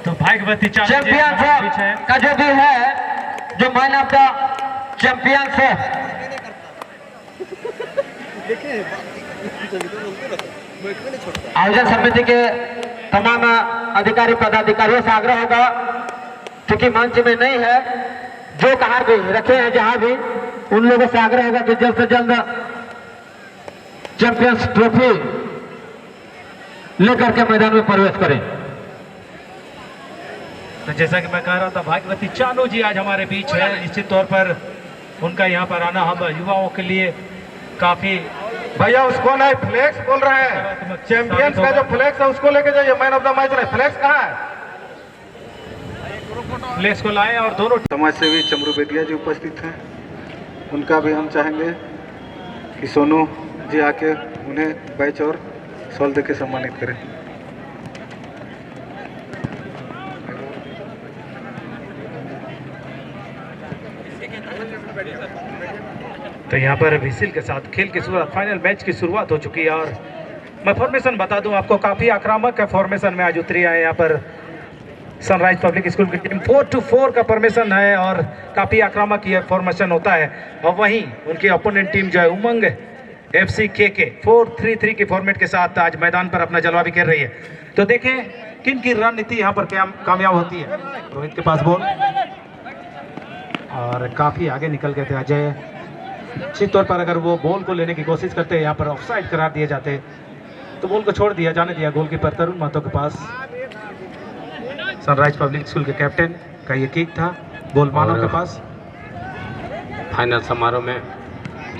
तो भाग्यवती चैंपियनशिप का जो भी है, जो मैन ऑफ द चैंपियनशिप आयोजन समिति के तमाम अधिकारी पदाधिकारियों से आग्रह होगा, क्योंकि मंच में नहीं है, जो कहाँ भी रखे हैं जहां भी, उन लोगों से आग्रह होगा कि जल्द से जल्द चैंपियंस ट्रॉफी लेकर के मैदान में प्रवेश करें। तो जैसा कि मैं कह रहा था, भाग्यवती चानू जी आज हमारे बीच है। निश्चित तौर पर उनका यहाँ पर आना हम युवाओं के लिए काफी। भैया उसको नहीं, फ्लेक्स बोल रहे हैं, चैंपियंस का जो फ्लेक्स है उसको लेके जाइए, मैन ऑफ द मैच नहीं। फ्लेक्स कहाँ है? फ्लेक्स को लाए और दोनों समाज सेवी चमरू बेदिया जी उपस्थित हैं, उनका भी हम चाहेंगे कि सोनू जी आके उन्हें बैच और शॉल देके सम्मानित करें। तो यहाँ पर विसिल के साथ खेल की शुरुआत, फाइनल मैच की शुरुआत हो चुकी है। और मैं फॉर्मेशन बता दूं आपको, काफी आक्रामक फॉर्मेशन में आज उतरी है यहाँ पर सनराइज पब्लिक स्कूल की टीम। 4-4 का फॉर्मेशन है और काफी आक्रामक ये फॉर्मेशन होता है। और वहीं उनकी ओपोनेंट टीम जो है उमंग FC KK 4-3-3 की फॉर्मेट के साथ आज मैदान पर अपना जलवा भी कर रही है। तो देखें किन की रणनीति यहाँ पर कामयाब होती है। रोहित के पास बॉल और काफी आगे निकल गए थे अजय। निश्चित तौर पर अगर वो बॉल को लेने की कोशिश करते हैं, यहाँ पर ऑफसाइड करार दिए जाते, तो बॉल को छोड़ दिया जाने दिया गोलकीपर तरुण महतो के पास। सनराइज पब्लिक स्कूल के कैप्टन का ये किक था, बॉल मानव के पास। फाइनल समारोह में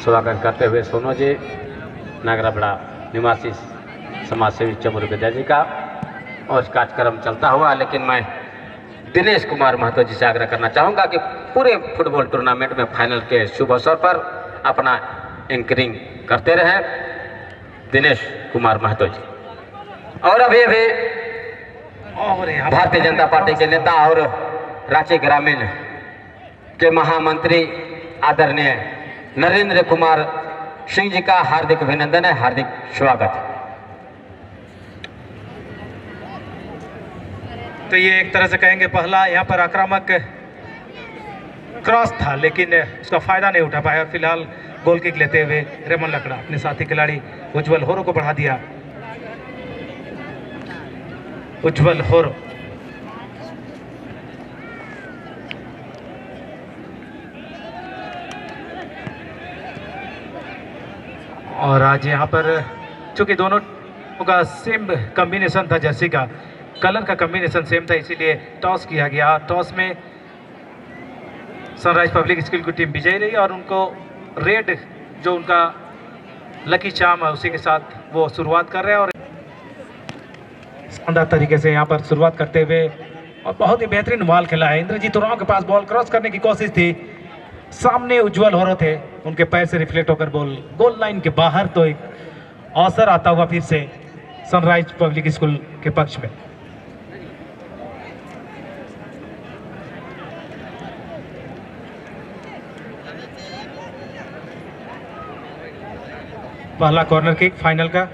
स्वागत करते हुए सोनू जी, नागराबड़ा निवासी समाजसेवी चमरू बेदिया जी का और कार्यक्रम चलता हुआ। लेकिन मैं दिनेश कुमार महतो जी से आग्रह करना चाहूँगा कि पूरे फुटबॉल टूर्नामेंट में फाइनल के शुभ अवसर पर अपना एंकरिंग करते रहे दिनेश कुमार महतो जी। और अभी भारतीय जनता पार्टी के नेता और रांची ग्रामीण के महामंत्री आदरणीय नरेंद्र कुमार सिंह जी का हार्दिक अभिनंदन है, हार्दिक स्वागत। तो ये एक तरह से कहेंगे पहला यहाँ पर आक्रामक क्रॉस था, लेकिन उसका फायदा नहीं उठा पाया। फिलहाल गोल किक लेते हुए रेमन लकड़ा अपने साथी खिलाड़ी उज्जवल होरो को बढ़ा दिया। उज्जवल होरो और आज यहाँ पर चूंकि दोनों का सेम कॉम्बिनेशन था, जर्सी का कलर का कॉम्बिनेशन सेम था, इसीलिए टॉस किया गया। टॉस में सनराइज पब्लिक स्कूल की टीम विजयी रही और उनको रेड जो उनका लकी चार्म है उसी के साथ वो शुरुआत कर रहे हैं। और शानदार तरीके से यहाँ पर शुरुआत करते हुए और बहुत ही बेहतरीन बॉल खेला है। इंद्रजीत उरांव के पास बॉल क्रॉस करने की कोशिश थी, सामने उज्जवल होरो थे, उनके पैर से रिफ्लेक्ट होकर बॉल गोल लाइन के बाहर। तो एक अवसर आता हुआ फिर से सनराइज पब्लिक स्कूल के पक्ष में। पहला कॉर्नर किक फाइनल का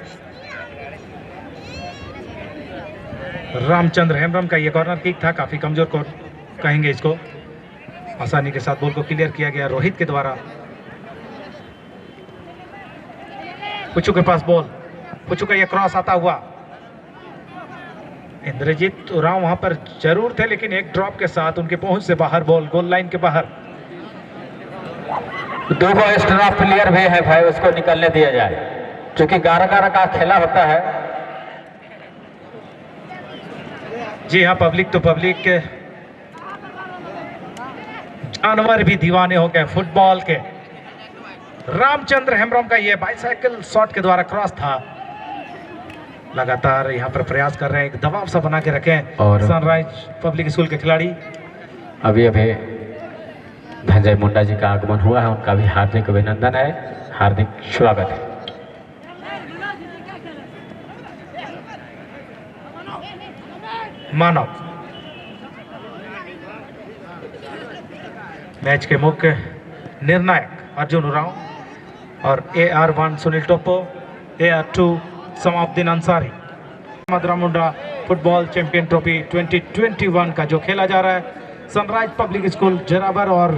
रामचंद्र हेम्ब्रम का ये कॉर्नर किक था, काफी कमजोर कहेंगे इसको। आसानी के साथ बॉल को क्लियर किया गया रोहित के द्वारा। पुचू के पास बॉल, पुचू का ये क्रॉस आता हुआ। इंद्रजीत उरांव वहां पर जरूर थे, लेकिन एक ड्रॉप के साथ उनके पहुंच से बाहर बॉल गोल लाइन के बाहर। दो एक्स्ट्रा प्लेयर भी है भाई, उसको निकलने दिया जाए, क्योंकि 11-11 का खेला होता है। जी हाँ, पब्लिक तो पब्लिक के जानवर भी दीवाने हो गए फुटबॉल के। रामचंद्र हेम्ब्रम का ये बाइसाइकिल शॉट के द्वारा क्रॉस था। लगातार यहाँ पर प्रयास कर रहे हैं, एक दबाव सा बना के रखें और सनराइज पब्लिक स्कूल के खिलाड़ी। अभी धनंजय मुंडा जी का आगमन हुआ है, उनका भी हार्दिक अभिनंदन है, हार्दिक स्वागत है। मानव मैच के मुख्य निर्णायक अर्जुन उरांव और AR1 सुनील टोप्पो, AR2 समाउद्दीन अंसारी। मदरा मुंडा फुटबॉल चैंपियन ट्रॉफी 2021 का जो खेला जा रहा है सनराइज पब्लिक स्कूल जराबर और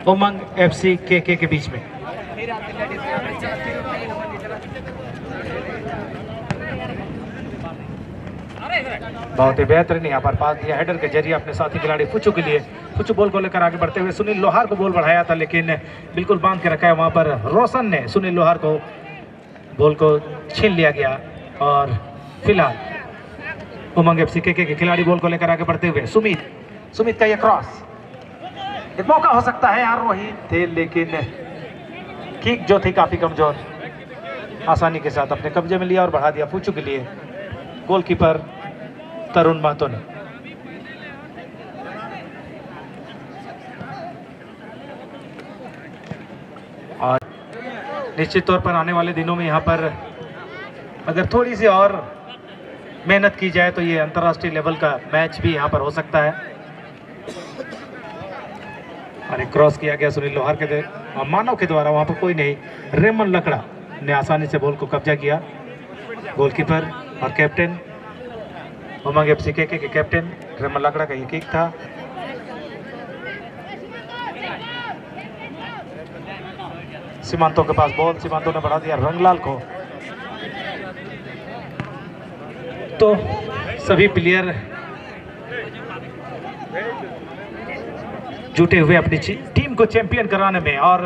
उमंग FC KK के बीच में। बहुत ही बेहतरीन यहाँ पर पास दिया हेडर के जरिए अपने साथी खिलाड़ी फुचू के लिए। फुचू बॉल को लेकर आगे बढ़ते हुए सुनील लोहार को बॉल बढ़ाया था, लेकिन बिल्कुल बांध के रखा है वहां पर रोशन ने। सुनील लोहार को बॉल को छीन लिया गया और फिलहाल उमंग FC KK के खिलाड़ी बॉल को लेकर आगे बढ़ते हुए सुमित का यह क्रॉस, एक मौका हो सकता है यार रोहित थे, लेकिन किक जो थी काफी कमजोर, आसानी के साथ अपने कब्जे में लिया और बढ़ा दिया फुचू के लिए गोलकीपर तरुण महतो ने। और निश्चित तौर पर आने वाले दिनों में यहाँ पर अगर थोड़ी सी और मेहनत की जाए तो ये अंतर्राष्ट्रीय लेवल का मैच भी यहाँ पर हो सकता है। और एक क्रॉस किया गया सुनील लोहार के मानव के द्वारा, वहां पर कोई नहीं, रेमन लकड़ा ने आसानी से बॉल को कब्जा किया। गोलकीपर और कैप्टन उमंग FC KK के कैप्टन रेमन लकड़ा का ये किक था। सीमांतों के पास बॉल, सीमांतों ने बढ़ा दिया रंगलाल को। तो सभी प्लेयर जुटे हुए अपनी टीम को चैंपियन कराने में, और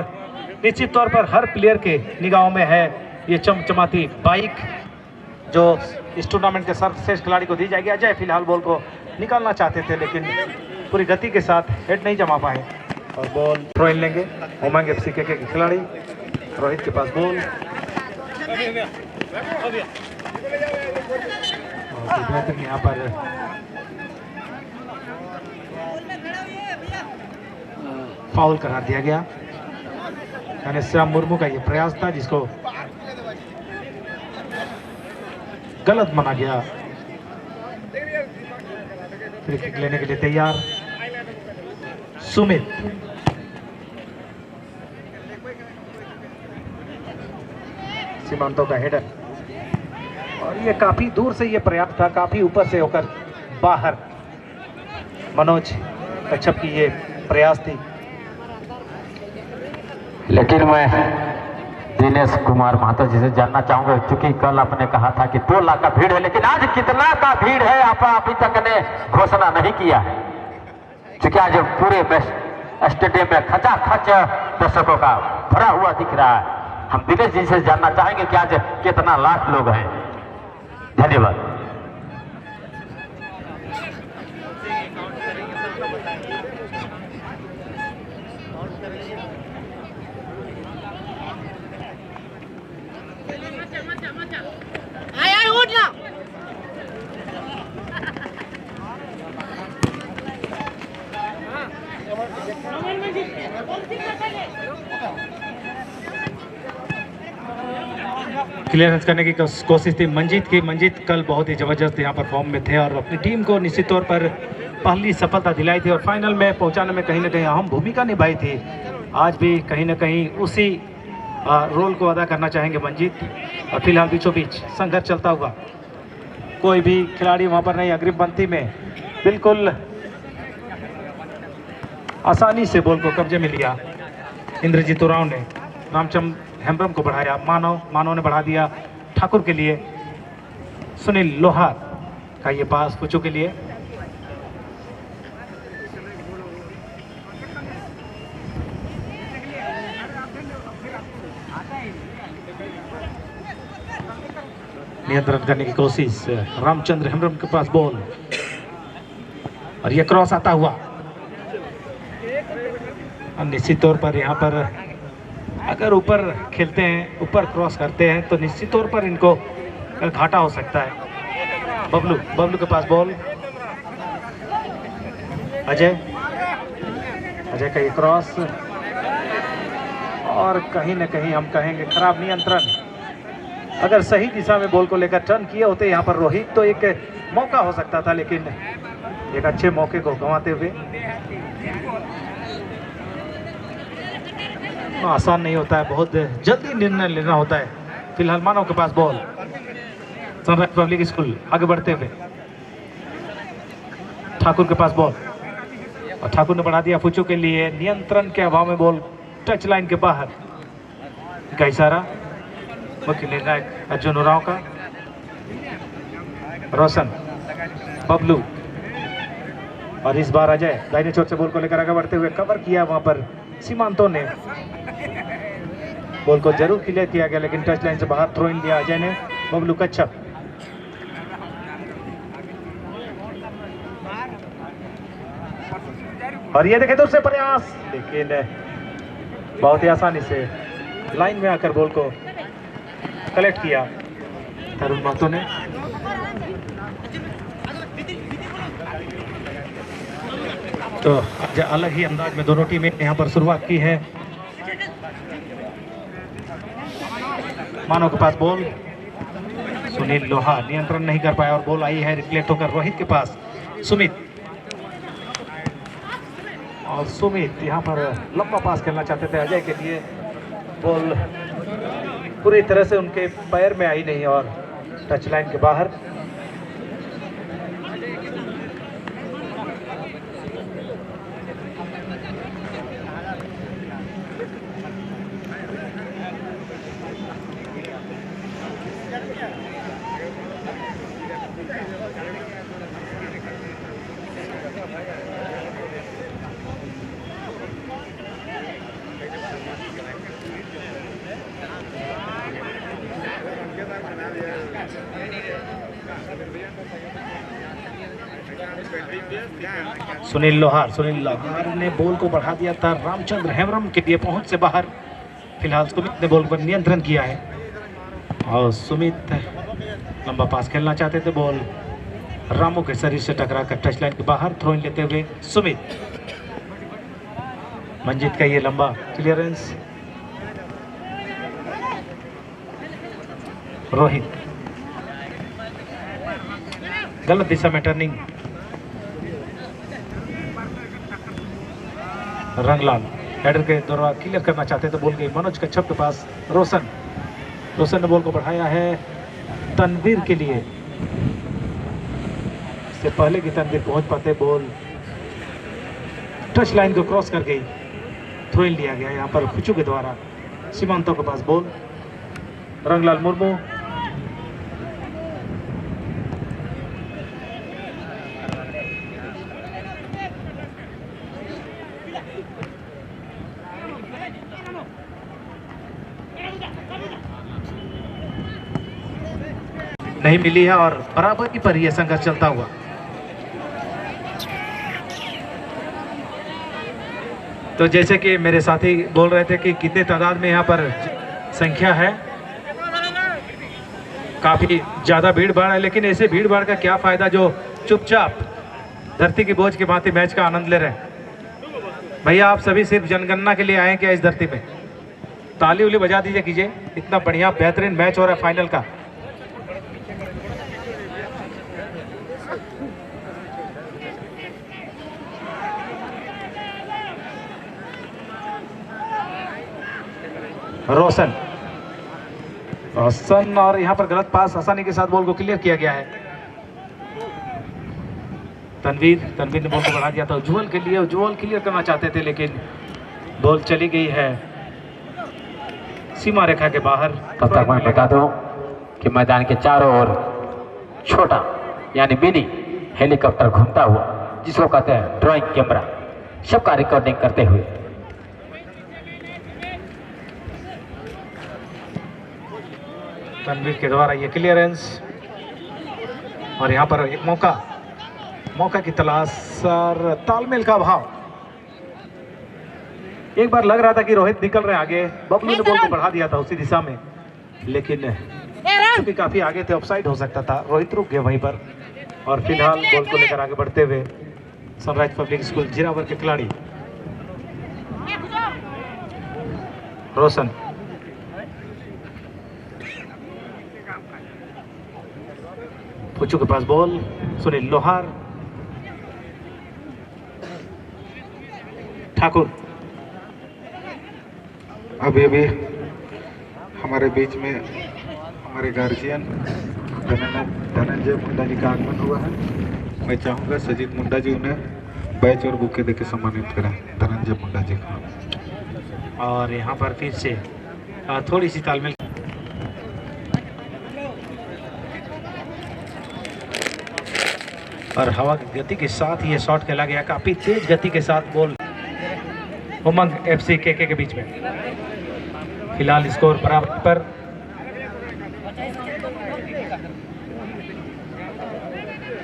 निश्चित तौर पर हर प्लेयर के निगाहों में है ये चमचमाती बाइक जो इस टूर्नामेंट के सर्वश्रेष्ठ खिलाड़ी को दी जाएगी। अजय फिलहाल बॉल को निकालना चाहते थे, लेकिन पूरी गति के साथ हेड नहीं जमा पाए और बॉल थ्रो इन लेंगे उमंग FC KK के खिलाड़ी। रोहित के पास बॉल, यहाँ पर फाउल करार दिया गया। श्याम मुर्मू का ये प्रयास था जिसको गलत माना गया। फ्री किक लेने के लिए तैयार सुमित, सीमांतों का हेडर, और ये काफी दूर से ये प्रयास था, काफी ऊपर से होकर बाहर मनोज कच्छप की ये प्रयास थी। लेकिन मैं दिनेश कुमार महतो जी से जानना चाहूंगा, क्योंकि कल आपने कहा था कि 2 लाख का भीड़ है, लेकिन आज कितना का भीड़ है आप अभी तक ने घोषणा नहीं किया है, क्योंकि आज पूरे स्टेडियम में खचाखच दर्शकों का भरा हुआ दिख रहा है। हम दिनेश जी से जानना चाहेंगे कि आज कितना लाख लोग हैं। धन्यवाद। क्लियरेंस करने की कोशिश थी मंजीत की। मंजीत कल बहुत ही जबरदस्त यहाँ पर फॉर्म में थे और अपनी टीम को निश्चित तौर पर पहली सफलता दिलाई थी और फाइनल में पहुंचाने में कहीं ना कहीं अहम भूमिका निभाई थी। आज भी कहीं ना कहीं उसी रोल को अदा करना चाहेंगे मंजीत। और फिलहाल बीचों बीच संघर्ष चलता हुआ, कोई भी खिलाड़ी वहां पर नहीं, अग्रिम पंक्ति में बिल्कुल आसानी से बॉल को कब्जे में लिया इंद्रजीत उरांव ने। रामचंद्र हेम्ब्रम को बढ़ाया, मानव ने बढ़ा दिया ठाकुर के लिए। सुनील लोहार का ये पास फुचू के लिए। नियंत्रण करने की कोशिश, रामचंद्र हेम्ब्रम के पास बॉल और ये क्रॉस आता हुआ। निश्चित तौर पर यहाँ पर अगर ऊपर खेलते हैं, ऊपर क्रॉस करते हैं तो निश्चित तौर पर इनको घाटा हो सकता है। बबलू के पास बॉल, अजय का ये क्रॉस और कहीं ना कहीं हम कहेंगे खराब नियंत्रण। अगर सही दिशा में बॉल को लेकर टर्न किए होते यहाँ पर रोहित तो एक मौका हो सकता था, लेकिन एक अच्छे मौके को गंवाते हुए। आसान नहीं होता है, बहुत जल्दी निर्णय लेना होता है। फिलहाल मानव के पास बॉल, सनराइज पब्लिक स्कूल आगे बढ़ते हुए। ठाकुर के पास बॉल और ठाकुर ने बढ़ा दिया फुचू के लिए। नियंत्रण के अभाव में बॉल टच लाइन के बाहर का इशारा मुख्य निर्णायक अर्जुन उरांव का। रोशन, बबलू और इस बार अजय दाहिने छोर से बॉल को लेकर आगे बढ़ते हुए कवर किया। वहां पर सीमांतों ने बॉल को जरूर क्लियर किया गया लेकिन टच लाइन से बाहर थ्रो इन दिया अजय ने। बबलू कच्छप, और ये देखे दूर से प्रयास लेकिन बहुत ही आसानी से लाइन में आकर बॉल को कलेक्ट किया तरुण महतो ने। तो अलग ही अंदाज में दोनों टीमें यहां पर शुरुआत की है। मानो के पास बॉल, सुनील लोहा नियंत्रण नहीं कर पाया और बॉल आई है रिफ्लेक्ट होकर रोहित के पास। सुमित, और सुमित यहां पर लंबा पास खेलना चाहते थे अजय के लिए। बॉल पूरी तरह से उनके पैर में आई नहीं और टच लाइन के बाहर। सुनील लोहार ने बॉल को बढ़ा दिया था रामचंद्र हेमरम के लिए पहुंच से बाहर। फिलहाल सुमित ने बॉल पर नियंत्रण किया है और सुमित लंबा पास खेलना चाहते थे। बॉल रामू के शरीर से टकराकर टच लाइन के बाहर थ्रो इन लेते हुए सुमित। मंजीत का ये लंबा क्लियरेंस। रोहित गलत दिशा में टर्निंग। रंगलाल हेडर के दौरान क्लियर करना चाहते थे, बॉल गई मनोज कच्छप के पास। रोशन ने बॉल को बढ़ाया है तनवीर के लिए। इससे पहले कि तनवीर पहुंच पाते बॉल टच लाइन को क्रॉस कर गई, थ्रो इन लिया गया यहाँ पर फुचू के द्वारा। सीमांतों के पास बॉल। रंगलाल मुर्मू, नहीं मिली है और बराबरी पर यह संघर्ष चलता हुआ। तो जैसे कि मेरे साथी बोल रहे थे कि कितने तादाद में यहाँ पर संख्या है, काफी ज्यादा भीड़ भाड़ है, लेकिन ऐसे भीड़ भाड़ का क्या फायदा जो चुपचाप धरती की बोझ के भांति मैच का आनंद ले रहे हैं। भैया आप सभी सिर्फ जनगणना के लिए आए क्या इस धरती पे? ताली उली बजा दीजिए कीजिए, इतना बढ़िया बेहतरीन मैच हो रहा है फाइनल का। रोशन और यहां पर गलत पास, आसानी के साथ बॉल को क्लियर किया गया है। तनवीर ने बॉल को बढ़ा दिया था उज्जवल के लिए। उज्जवल क्लियर करना चाहते थे लेकिन बॉल चली गई है सीमा रेखा के बाहर। तब तक मैं बता दूं कि मैदान के चारों ओर छोटा यानी मिनी हेलीकॉप्टर घूमता हुआ, जिसको कहते हैं ड्राइंग कैमरा, सबका रिकॉर्डिंग करते हुए तनवीर के द्वारा ये क्लियरेंस। और यहाँ पर एक मौका की तलाश और तालमेल का अभाव। एक बार लग रहा था कि रोहित निकल रहे आगे, बबलू ने बॉल को बढ़ा दिया था उसी दिशा में, लेकिन क्योंकि काफी आगे थे ऑफसाइड हो सकता था, रोहित रुक गए वहीं पर। और फिलहाल बॉल को लेकर आगे बढ़ते हुए सनराइज पब्लिक स्कूल जिरावर के खिलाड़ी रोशन। फुचू के पास बॉल, सुनील लोहार, ठाकुर। अभी हमारे बीच में हमारे गार्जियन धनंजय मुंडा जी का आगमन हुआ है। मैं चाहूँगा सजीत मुंडा जी उन्हें बैच और बुके देके सम्मानित करें, धनंजय मुंडा जी को। और यहाँ पर फिर से थोड़ी सी तालमेल, और हवा की गति के साथ ये शॉट खेला गया, काफी तेज गति के साथ बॉल उमंग एफसी केके के बीच में। फिलहाल स्कोर बराबर पर।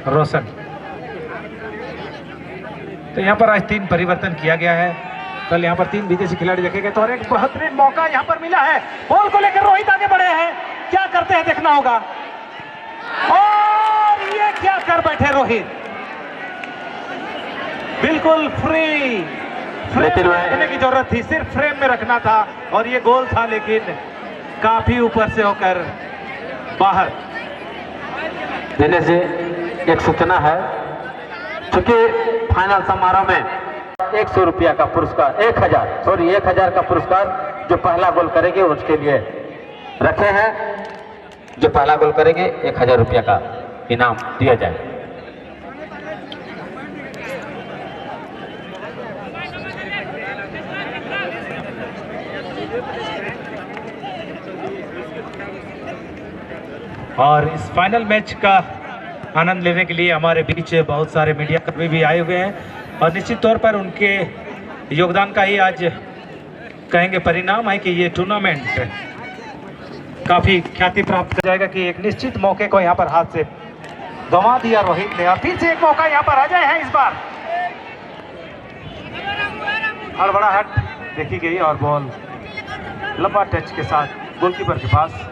रोशन, तो यहाँ पर आज 3 परिवर्तन किया गया है। कल यहाँ पर 3 विदेशी खिलाड़ी देखे गए, तो और एक बेहतरीन मौका यहाँ पर मिला है। बॉल को लेकर रोहित आगे बढ़े हैं, क्या करते हैं देखना होगा। और ये क्या कर बैठे रोहित, बिल्कुल फ्री फ्रेम में रखने की जरूरत थी, सिर्फ फ्रेम में रखना था और ये गोल था, लेकिन काफी ऊपर से होकर बाहर। देने से एक सूचना है, क्योंकि फाइनल समारोह में 100 रुपया का पुरस्कार, 1000 का पुरस्कार जो पहला गोल करेंगे उसके लिए रखे हैं। जो पहला गोल करेंगे 1000 रुपया का इनाम दिया जाए। और इस फाइनल मैच का आनंद लेने के लिए हमारे बीच बहुत सारे मीडिया कर्मी भी आए हुए हैं, और निश्चित तौर पर उनके योगदान का ही आज कहेंगे परिणाम है कि ये टूर्नामेंट काफी ख्याति प्राप्त कर जाएगा। कि एक निश्चित मौके को यहाँ पर हाथ से गंवा दिया रोहित ने, और फिर से एक मौका यहाँ पर अजय है। इस बार हड़बड़ाहट देखी गई और बॉल लंबा टच के साथ गोलकीपर के पास।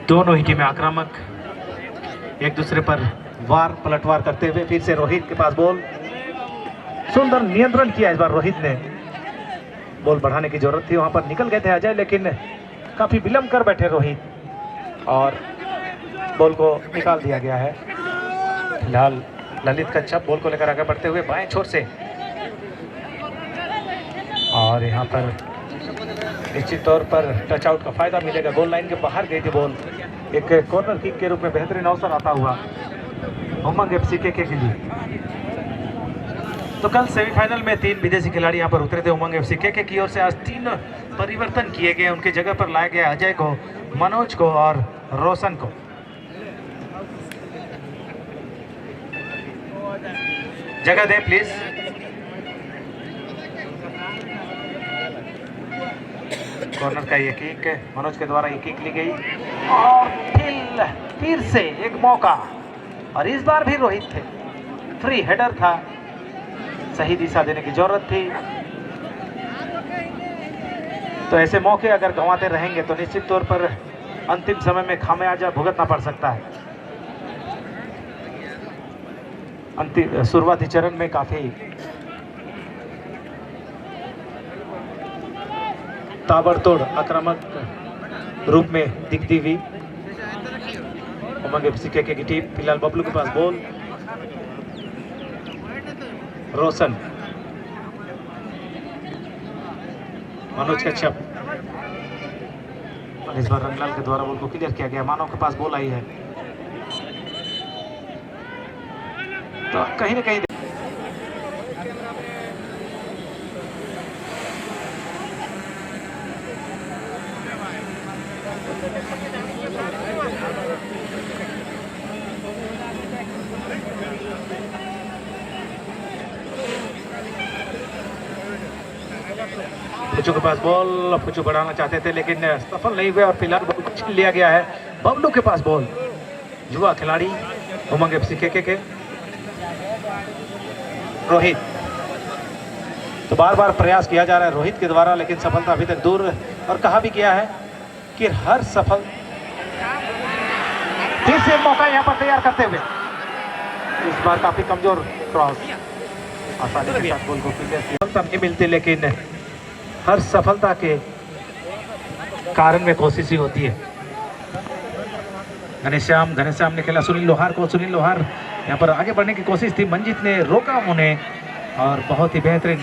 दोनों ही टीमें आक्रामक, एक दूसरे पर वार पलटवार करते हुए। फिर से रोहित के पास बॉल, सुंदर नियंत्रण किया इस बार रोहित ने। बॉल बढ़ाने की जरूरत थी, वहां पर निकल गए थे अजय, लेकिन काफी विलंब कर बैठे रोहित और बॉल को निकाल दिया गया है। फिलहाल ललित कच्छप बॉल को लेकर आगे बढ़ते हुए बाएं छोर से, और यहाँ पर निश्चित तौर पर टच आउट का फायदा मिलेगा। गोल लाइन के बाहर गई थी बॉल, एक कॉर्नर किक के रूप में बेहतरीन अवसर आता हुआ उमंग एफसी के लिए। तो कल सेमीफाइनल में 3 विदेशी खिलाड़ी यहाँ पर उतरे थे उमंग एफसी के की ओर से। आज 3 परिवर्तन किए गए, उनके जगह पर लाया गया अजय को, मनोज को और रोशन को। जगह दे प्लीज। कॉर्नर का ये किक मनोज के द्वारा ये किक ली गई, और फिर से एक मौका, और इस बार भी रोहित थे। फ्री हेडर था, सही दिशा देने की जरूरत थी। तो ऐसे मौके अगर गंवाते रहेंगे तो निश्चित तौर पर अंतिम समय में खामियाजा भुगतना पड़ सकता है। अंतिम शुरुआती चरण में काफी ताबड़तोड़ आक्रामक रूप में दिखती हुई उमंग एफसी के की टीम। फिलहाल बबलू के पास बॉल, रोशन, मनोज कच्छप, इस बार रंगलाल के द्वारा बॉल को क्लियर किया गया। मानव के पास बॉल आई है, तो कहीं ना कहीं फुचू के पास बॉल, फुचू बढ़ाना चाहते थे लेकिन सफल नहीं हुए, और फिलहाल बॉल को छीन लिया गया है। बबलू के पास बॉल, युवा खिलाड़ी उमंग एफसी के रोहित। तो बार बार प्रयास किया जा रहा है रोहित के द्वारा, लेकिन सफलता अभी तक दूर। और कहा भी गया है कि हर सफल, फिर से मौका यहाँ पर तैयार करते हुए, इस बार काफी कमजोर क्रॉस, आसानी के साथ गोल को क्लियर किया। सफलता नहीं मिलती, लेकिन हर सफलता के कारण में कोशिश ही होती है। घनश्याम ने खेला सुनील लोहार को, सुनील लोहार यहाँ पर आगे बढ़ने की कोशिश थी, मंजीत ने रोका उन्हें और बहुत ही बेहतरीन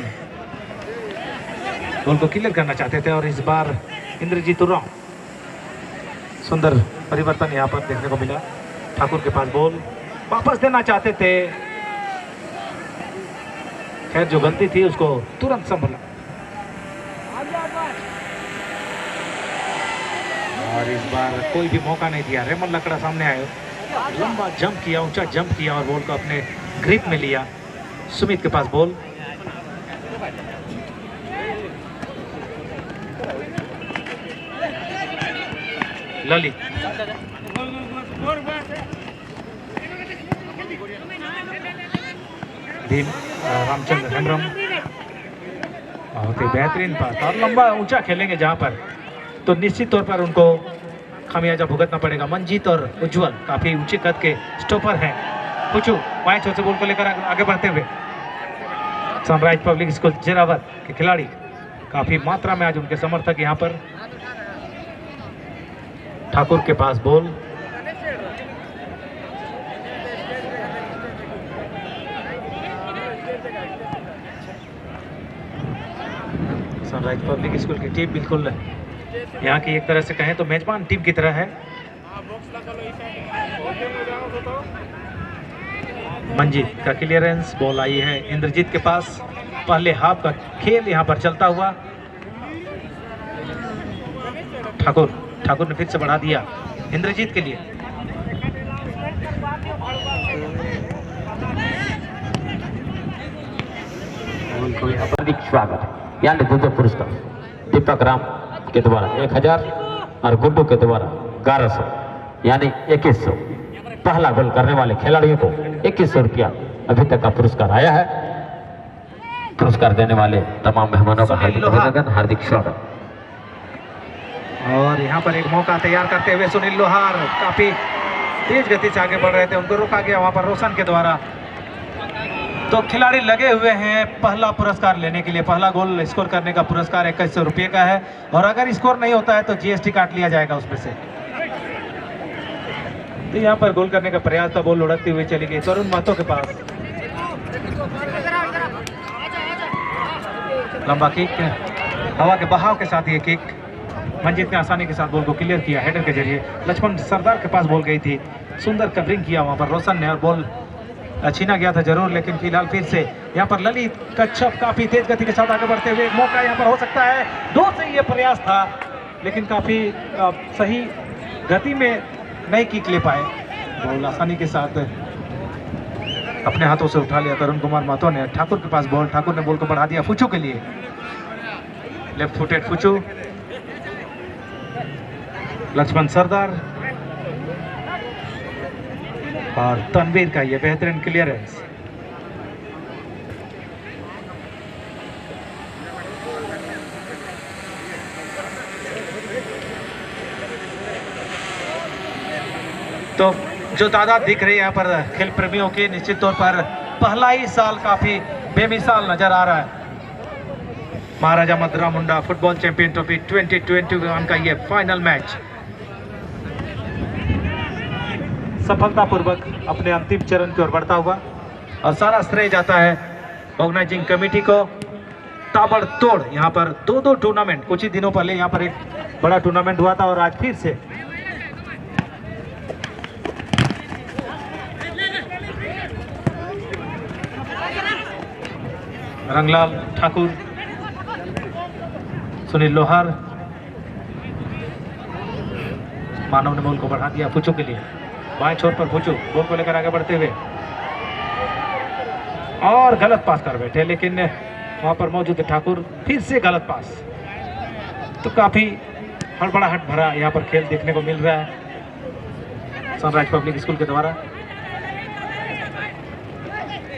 गोल को क्लियर करना चाहते थे। और इस बार इंद्रजीत उरांव, सुंदर परिवर्तन यहाँ पर देखने को मिला। ठाकुर के पास बॉल वापस देना चाहते थे, खैर जो गलती थी उसको तुरंत संभला। और इस बार कोई भी मौका नहीं दिया। रेमन लकड़ा सामने आए, लंबा जंप किया, ऊंचा जंप किया और बॉल को अपने ग्रिप में लिया। सुमित के पास बॉल, ललित, भीम, रामचंद्र हेम्ब्रम, बहुत ही बेहतरीन पास और लंबा ऊंचा खेलेंगे जहां पर तो निश्चित तौर पर उनको खामियाजा भुगतना पड़ेगा। मंजीत और उज्जवल काफी ऊंचे कद के स्टॉपर हैं। पुचू बाएं छोर से बॉल को लेकर आगे बढ़ते हुए सनराइज पब्लिक स्कूल जिरावत के खिलाड़ी, काफी मात्रा में आज उनके समर्थक यहाँ पर। ठाकुर के पास बॉल, सनराइज पब्लिक स्कूल की टीम बिल्कुल यहाँ की एक तरह से कहें तो मेजबान टीम की तरह है। मंजीत का क्लियरेंस, बॉल आई है इंद्रजीत के पास। पहले हाफ का खेल यहाँ पर चलता हुआ, ठाकुर ने फिर से बढ़ा दिया इंद्रजीत के लिए। हार्दिक स्वागत। यानी दूसरा पुरस्कार दीपक राम के द्वारा 1000 और गुड्डू के द्वारा 1100 यानी 2100। पहला गोल करने वाले खिलाड़ियों को 2100 रुपया अभी तक का पुरस्कार आया है। पुरस्कार देने वाले तमाम मेहमानों का हार्दिक अभिनंदन, हार्दिक स्वागत। और यहाँ पर एक मौका तैयार करते हुए सुनील लोहार काफी तेज गति से आगे बढ़ रहे थे, उनको रोका गया वहां पर रोशन के द्वारा। तो खिलाड़ी लगे हुए हैं पहला पुरस्कार लेने के लिए। पहला गोल स्कोर करने का पुरस्कार 2100 रुपये का है और अगर स्कोर नहीं होता है तो जीएसटी काट लिया जाएगा उसमें से। तो यहाँ पर गोल करने का प्रयास था, बॉल लुढ़कती हुई चली गई तरुण महतो के पास। लंबा किक, हवा के बहाव के साथ ये किक, मंजीत ने आसानी के साथ बॉल को क्लियर किया हेडर के जरिए। लक्ष्मण सरदार के पास बॉल गई थी, सुंदर कवरिंग किया वहां पर रोशन ने और बॉल छीना गया था जरूर, लेकिन फिलहाल फिर से यहाँ पर ललित कच्छप काफी तेज गति के साथ आगे बढ़ते हुए मौका यहाँ पर हो सकता है। दूर से ये प्रयास था लेकिन काफी सही गति में नहीं किक ले पाए। बॉल आसानी के साथ अपने हाथों से उठा लिया तरुण कुमार महतो ने। ठाकुर के पास बॉल, ठाकुर ने बॉल को बढ़ा दिया फुचू के लिए। लेफ्ट फुटेड फुचू, लक्ष्मण सरदार और तनवीर का ये बेहतरीन क्लियरेंस। तो जो तादाद दिख रही है यहाँ पर खेल प्रेमियों की, निश्चित तौर पर पहला ही साल काफी बेमिसाल नजर आ रहा है। महाराजा मदरा मुंडा फुटबॉल चैंपियन ट्रॉफी 2021 का ये फाइनल मैच सफलतापूर्वक अपने अंतिम चरण की ओर बढ़ता हुआ और सारा श्रेय जाता है ऑर्गेनाइजिंग कमेटी को। ताबड़तोड़ यहाँ पर दो टूर्नामेंट, कुछ ही दिनों पहले यहाँ पर एक बड़ा टूर्नामेंट हुआ था और आज फिर से रंगलाल ठाकुर, सुनील लोहार, मानव ने बॉल को बढ़ा दिया फुचू के लिए। बाएं छोर पर फुचू बॉल को लेकर आगे बढ़ते हुए और गलत पास कर बैठे, लेकिन वहां पर मौजूद ठाकुर फिर से गलत पास। तो काफी हड़बड़ाहट भरा यहाँ पर खेल देखने को मिल रहा है सनराइज पब्लिक स्कूल के द्वारा।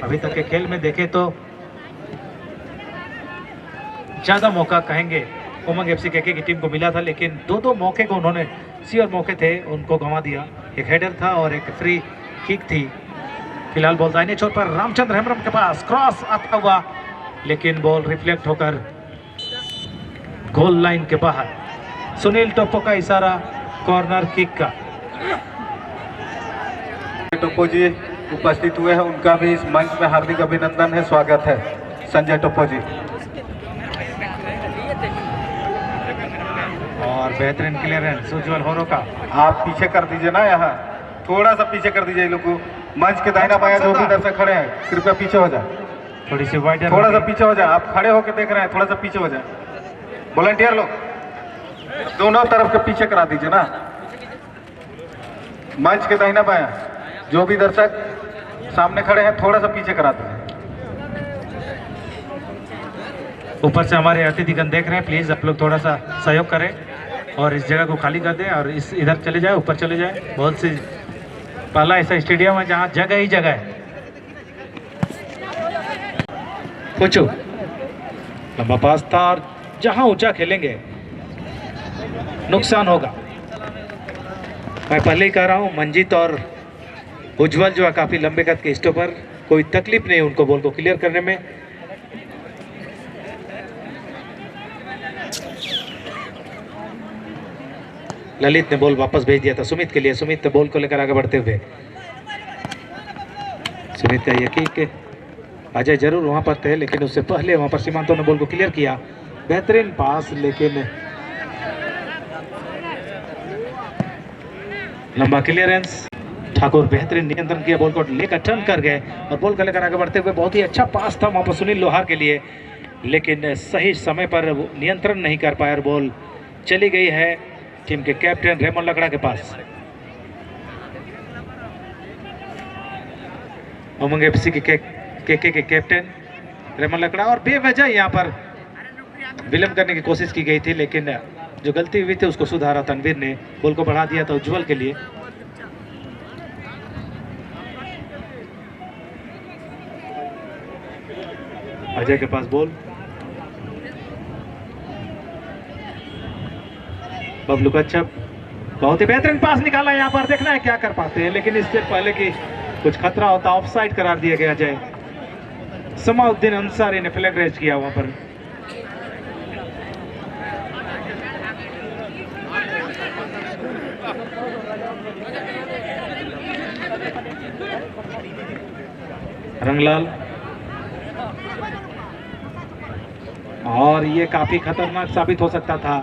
अभी तक के खेल में देखें तो ज्यादा मौका कहेंगे उमंग एफसी केके की टीम को मिला था, लेकिन दो मौके को उन्होंने श्योर मौके थे उनको गंवा दिया। एक हेडर था और एक फ्री किक थी। फिलहाल बॉल दाहिने छोर पर रामचंद्र हेम्ब्रम के पास क्रॉस आता हुआ, लेकिन बॉल रिफ्लेक्ट होकर गोल लाइन के बाहर। सुनील टोप्पो का इशारा कॉर्नर किक का। टोप्पो जी उपस्थित हुए हैं उनका भी इस मंच में हार्दिक अभिनंदन है, स्वागत है। संजय टोप्पो जी और बेहतरीन क्लियरेंस उज्जवल होरो का। आप पीछे कर दीजिए ना, यहाँ थोड़ा सा पीछे कर दीजिए इन लोग को। मंच के दाहिना बायां जो भी दर्शक खड़े हैं कृपया पीछे हो जाए, थोड़ी सी वाइडर, थोड़ा सा पीछे हो जाए। आप खड़े होकर देख रहे हैं, थोड़ा सा पीछे हो जाए। वॉलंटियर लोग दोनों तरफ के पीछे करा दीजिए ना। मंच के दाहिना बायां जो भी दर्शक सामने खड़े हैं थोड़ा सा पीछे करा दीजिए। ऊपर से हमारे अतिथिगण देख रहे हैं, प्लीज आप लोग थोड़ा सा सहयोग करें और इस जगह को खाली कर दें और इस इधर चले जाए, ऊपर चले जाए। बहुत सी पहला ऐसा स्टेडियम है जहां जगह ही जगह है। पूछो लंबा पास था और जहां ऊंचा खेलेंगे नुकसान होगा। मैं पहले ही कह रहा हूं, मंजीत और उज्जवल जो है काफी लंबे कद के स्टॉपर, कोई तकलीफ नहीं उनको बॉल को क्लियर करने में। ललित ने बॉल वापस भेज दिया था सुमित के लिए। सुमित ने बॉल को लेकर आगे बढ़ते हुए, सुमित का यकीन कि अजय जरूर वहां पर थे, लेकिन उससे पहले वहां पर सीमांतो ने बॉल को क्लियर किया। बेहतरीन पास, लेकिन लंबा क्लियरेंस। ठाकुर बेहतरीन नियंत्रण किया, बॉल को लेकर टर्न कर गए और बॉल को लेकर आगे बढ़ते हुए बहुत ही अच्छा पास था वहां पर सुनील लोहार के लिए, लेकिन सही समय पर नियंत्रण नहीं कर पाया और बॉल चली गई है टीम के कैप्टन रेमन लकड़ा के पास। उमंग एफसी के कैप्टन रेमन लकड़ा, और बेवजह यहां पर विलंब करने की कोशिश की गई थी, लेकिन जो गलती हुई थी उसको सुधारा तनवीर ने, बॉल को बढ़ा दिया था उज्जवल के लिए। अजय के पास बॉल, बबलू कच्छप बहुत ही बेहतरीन पास निकाला। यहाँ पर देखना है क्या कर पाते हैं, लेकिन इससे पहले कि कुछ खतरा होता ऑफसाइड करार दिया गया। अजय समाउद्दीन अंसारी ने फ्लैग रेज किया वहां पर। रंगलाल, और ये काफी खतरनाक साबित हो सकता था।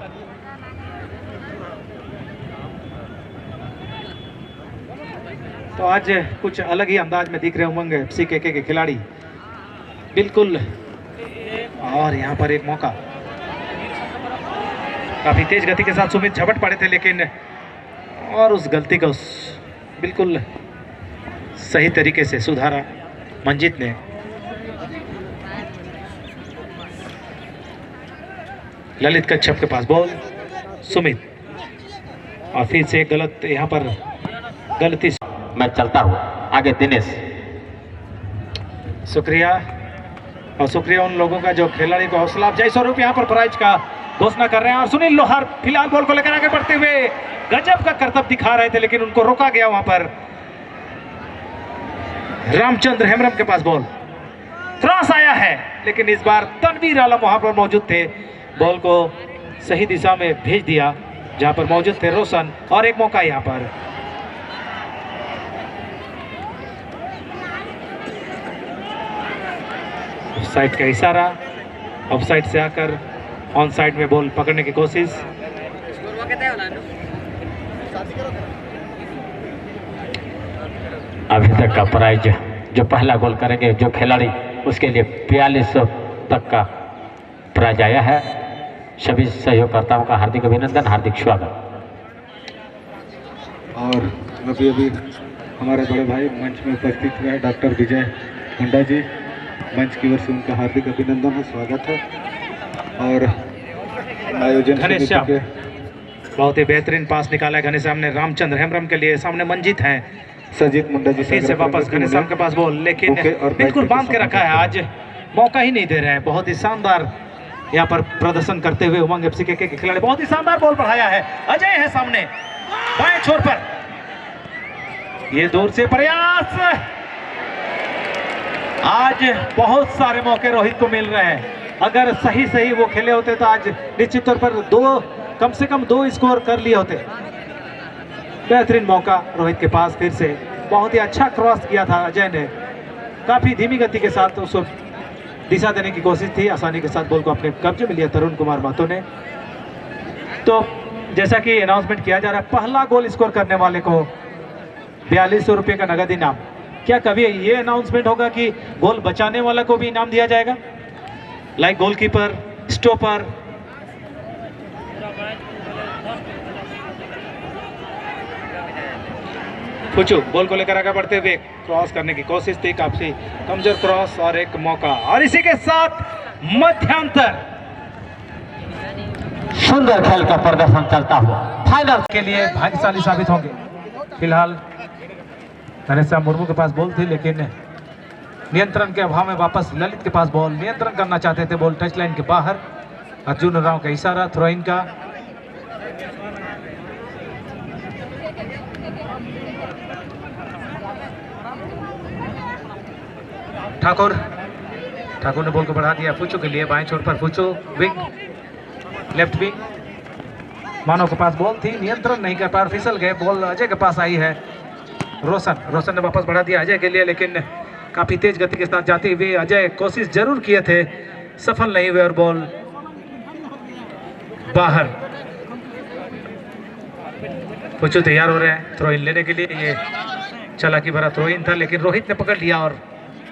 तो आज कुछ अलग ही अंदाज में दिख रहे उमंग एफसी के खिलाड़ी बिल्कुल। और यहाँ पर एक मौका, काफी तेज गति के साथ सुमित झपट पड़े थे, लेकिन और उस गलती को बिल्कुल सही तरीके से सुधारा मंजीत ने। ललित कच्छप के पास बॉल, सुमित, और फिर से गलत यहाँ पर गलती। मैं चलता हूँ आगे। दिनेश, शुक्रिया, और शुक्रिया उन लोगों का जो खिलाड़ी को हौसला अफजाई स्वरूप यहाँ पर प्राइज का घोषणा कर रहे हैं। और सुनील लोहार फिलहाल बॉल को लेकर आगे बढ़ते हुए गजब का करतब दिखा रहे थे, लेकिन उनको रोका गया वहां पर। रामचंद्र हेमरम के पास बॉल, क्रॉस आया है, लेकिन इस बार तनवीर आलम वहां पर मौजूद थे, बॉल को सही दिशा में भेज दिया जहां पर मौजूद थे रोशन। और एक मौका यहां पर, ऑफसाइड का इशारा, ऑफसाइड से आकर ऑन साइड में बॉल पकड़ने की कोशिश। अभी तक का प्राइज जो पहला गोल करेंगे जो खिलाड़ी, उसके लिए 4200 तक का प्राइज आया है। सभी सहयोगकर्ताओं का हार्दिक अभिनंदन, हार्दिक स्वागत। और अभी अभी हमारे बड़े भाई मंच में उपस्थित हुए डॉक्टर विजय हुंडा जी, मंच की ओर से उनका हार्दिक अभिनंदन है, स्वागत है। और आयोजन घनश्याम, बहुत ही बेहतरीन पास निकाला है घनश्याम ने रामचंद्र हेमरम के लिए। सामने मंजीत हैं, संजीत मुंडा जी फिर से वापस घनश्याम के पास बॉल, लेकिन बिल्कुल बांध के रखा है, आज मौका ही नहीं दे रहे हैं। बहुत ही शानदार यहाँ पर प्रदर्शन करते हुए उमंग एफसी के खिलाड़ी, बहुत ही शानदार बॉल बढ़ाया है। अजय है सामने बाएं छोर पर, ये दूर से प्रयास। आज बहुत सारे मौके रोहित को मिल रहे हैं, अगर सही वो खेले होते तो आज निश्चित तौर पर कम से कम 2 स्कोर कर लिए होते। बेहतरीन मौका रोहित के पास, फिर से बहुत ही अच्छा क्रॉस किया था अजय ने, काफी धीमी गति के साथ उसको दिशा देने की कोशिश थी। आसानी के साथ बॉल को अपने कब्जे में लिया तरुण कुमार महतो ने। तो जैसा कि अनाउंसमेंट किया जा रहा है, पहला गोल स्कोर करने वाले को 4200 रुपये का नगद इनाम। क्या कभी ये अनाउंसमेंट होगा कि गोल बचाने वाला को भी इनाम दिया जाएगा, लाइक गोलकीपर, स्टॉपर? पुचू बॉल को लेकर आगे बढ़ते हुए क्रॉस करने की कोशिश थी, काफी कमजोर क्रॉस और एक मौका, और इसी के साथ मध्यांतर। सुंदर खेल का प्रदर्शन चलता हुआ फाइनल के लिए भाग्यशाली साबित होंगे। फिलहाल घनश्याम मुर्मू के पास बॉल थी, लेकिन नियंत्रण के अभाव में वापस ललित के पास बॉल, नियंत्रण करना चाहते थे, बॉल टच लाइन के बाहर। अर्जुन राव का इशारा थ्रो इन का। ठाकुर ने बॉल को बढ़ा दिया फुचू के लिए, बाएं छोर पर फुचू, विंग, लेफ्ट विंग। मानव के पास बॉल थी, नियंत्रण नहीं कर पा, फिसल गए, बॉल अजय के पास आई है। रोशन ने वापस बढ़ा दिया अजय के लिए, लेकिन काफी तेज गति के साथ जाते हुए अजय कोशिश जरूर किए थे, सफल नहीं हुए और बॉल बाहर। फुचू तैयार हो रहे हैं थ्रो इन लेने के लिए। ये चालाकी भरा थ्रो इन था, लेकिन रोहित ने पकड़ लिया और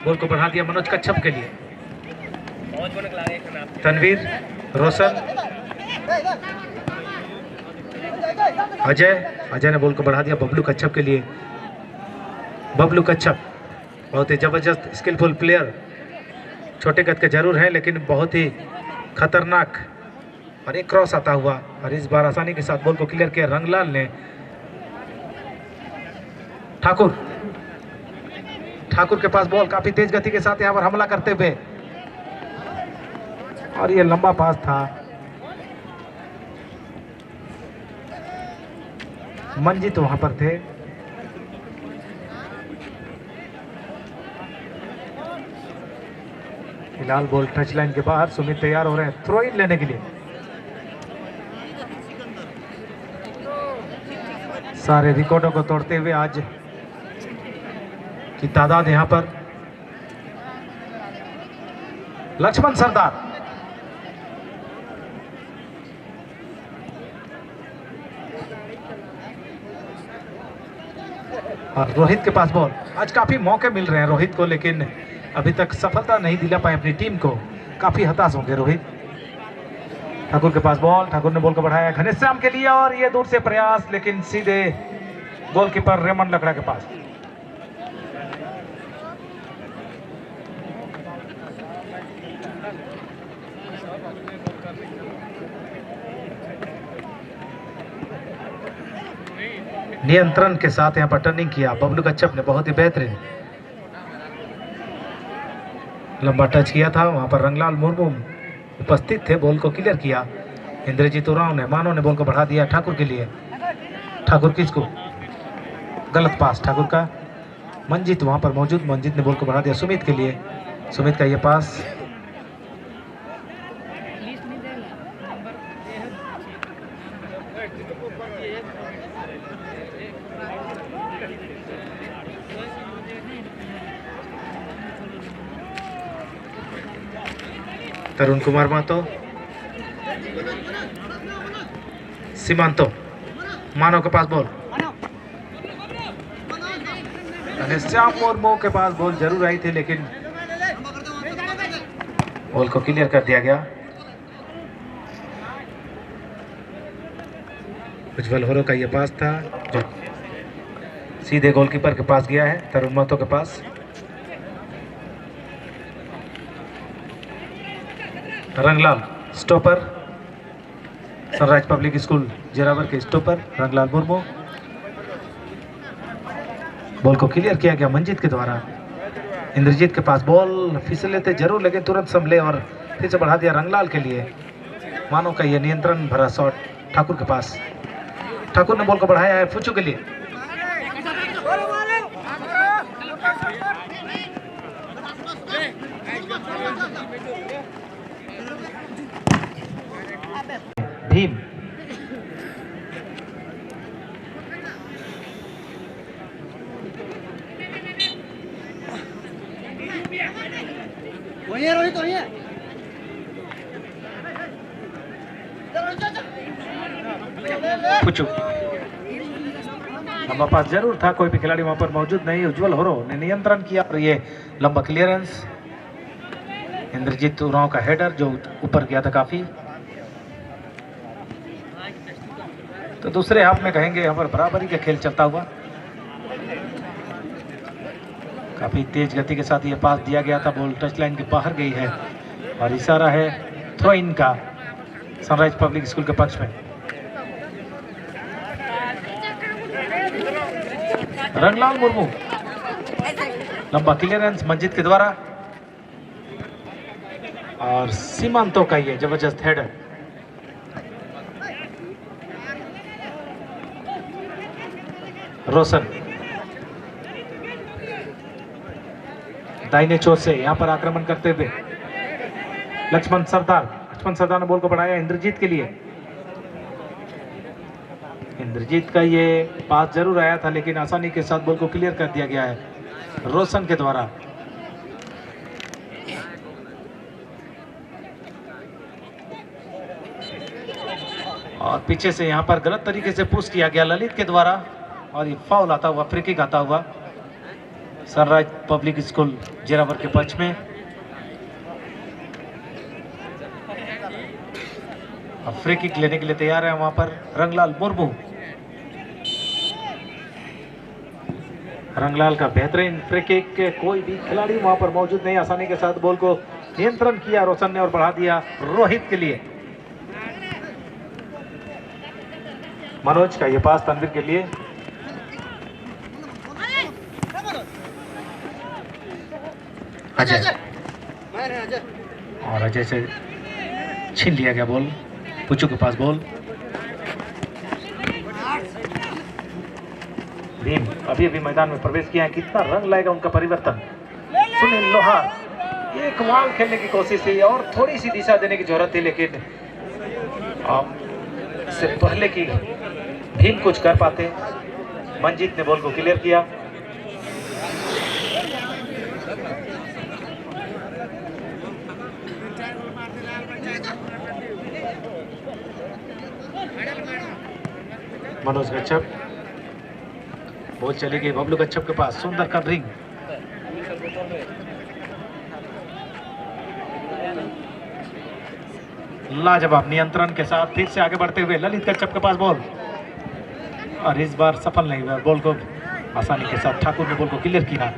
बॉल को बढ़ा दिया मनोज कच्छप के लिए। तनवीर, रोशन, अजय ने बॉल को बढ़ा दिया बबलू कच्छप के लिए। बबलू कच्छप बहुत ही जबरदस्त स्किलफुल प्लेयर, छोटे कद के जरूर हैं लेकिन बहुत ही खतरनाक। और एक क्रॉस आता हुआ और इस बार आसानी के साथ बॉल को क्लियर किया रंगलाल ने। ठाकुर के पास बॉल, काफी तेज गति के साथ यहां पर हमला करते हुए, और ये लंबा पास था। मंजित वहां पर थे। फिलहाल बॉल टच लाइन के बाहर। सुमित तैयार हो रहे हैं थ्रो इन लेने के लिए। सारे रिकॉर्डों को तोड़ते हुए आज की तादाद यहां पर लक्ष्मण सरदार, और रोहित के पास बॉल। आज काफी मौके मिल रहे हैं रोहित को, लेकिन अभी तक सफलता नहीं दिला पाए अपनी टीम को। काफी हताश होंगे रोहित। ठाकुर के पास बॉल, ठाकुर ने बॉल को बढ़ाया घनश्याम के लिए, और ये दूर से प्रयास, लेकिन सीधे गोलकीपर रेमंड लकड़ा के पास। नियंत्रण के साथ यहां पर टर्निंग किया बबलू कच्छप ने, बहुत ही बेहतरीन लंबा टच किया था। वहां पर रंगलाल मुर्मू उपस्थित थे, बॉल को क्लियर किया इंद्रजीत उरांव ने। मानव ने बॉल को बढ़ा दिया ठाकुर के लिए। ठाकुर किसको, गलत पास ठाकुर का। मंजित वहां पर मौजूद, मंजित ने बॉल को बढ़ा दिया सुमित के लिए। सुमित का ये पास, तरुण कुमार महतो, सीमांतो, मानव के पास बॉल, घनश्याम मुर्मू के पास बॉल जरूर आई थी, लेकिन बॉल को क्लियर कर दिया गया। उज्जवल होरो का ये पास था जो सीधे गोलकीपर के पास गया है, तरुण महतो के पास। Ranglal stopper, sunrise public school Jerawar के स्टॉपर रंगलाल मुर्मू। बॉल को क्लियर किया गया मंजित के द्वारा। इंद्रजीत के पास बॉल, फिसले थे जरूर लेकिन तुरंत संभले और फिर से बढ़ा दिया रंगलाल के लिए। मानो का ये नियंत्रण भरा शॉट ठाकुर के पास। ठाकुर ने बॉल को बढ़ाया है फुचू के लिए। भीम, पुचू लंबा पास जरूर था, कोई भी खिलाड़ी वहां पर मौजूद नहीं। उज्जवल होरो ने नियंत्रण किया और ये लंबा क्लियरेंस। इंद्रजीत उरांव का हेडर जो ऊपर गया था काफी। तो दूसरे हाफ में कहेंगे यहाँ पर बराबरी का खेल चलता हुआ। काफी तेज गति के साथ ये पास दिया गया था, बॉल टच लाइन के बाहर गई है और इशारा है थ्रो इन का सनराइज पब्लिक स्कूल के पक्ष में। रंगलाल मुर्मू, लंबा क्लियरेंस मंजित के द्वारा और सीमांतों का ये जबरदस्त हेडर। रोशन दाहिने चोर से यहां पर आक्रमण करते हुए लक्ष्मण सरदार ने बॉल को बढ़ाया इंद्रजीत के लिए। इंद्रजीत का ये पास जरूर आया था लेकिन आसानी के साथ बॉल को क्लियर कर दिया गया है रोशन के द्वारा। और पीछे से यहां पर गलत तरीके से पुश किया गया ललित के द्वारा और ये फाउल आता हुआ, फ्री किक आता हुआ सनराइज पब्लिक स्कूल जेरावर के पक्ष में। अब फ्री किक लेने के लिए तैयार है वहां पर रंगलाल मुर्मू। रंगलाल का बेहतरीन फ्री किक, कोई भी खिलाड़ी वहां पर मौजूद नहीं, आसानी के साथ बॉल को नियंत्रण किया रोशन ने और बढ़ा दिया रोहित के लिए। मनोज का ये पास तनवीर के लिए। अजय और अजय से छीन लिया गया बॉल, पुचू के पास बॉल। भीम अभी अभी मैदान में प्रवेश किया है, कितना रंग लाएगा उनका परिवर्तन। सुनील लोहार एक वाल खेलने की कोशिश थी और थोड़ी सी दिशा देने की जरूरत थी लेकिन इससे पहले की भीम कुछ कर पाते। मंजीत ने बॉल को क्लियर किया। मनोज कच्छप, बॉल चली गई बबलू कच्छप के पास, सुंदर का रिंग। लाजवाब नियंत्रण के साथ फिर से आगे बढ़ते हुए ललित कच्छप के पास बॉल और इस बार सफल नहीं हुआ, बॉल को आसानी के साथ ठाकुर ने बॉल को क्लियर किया।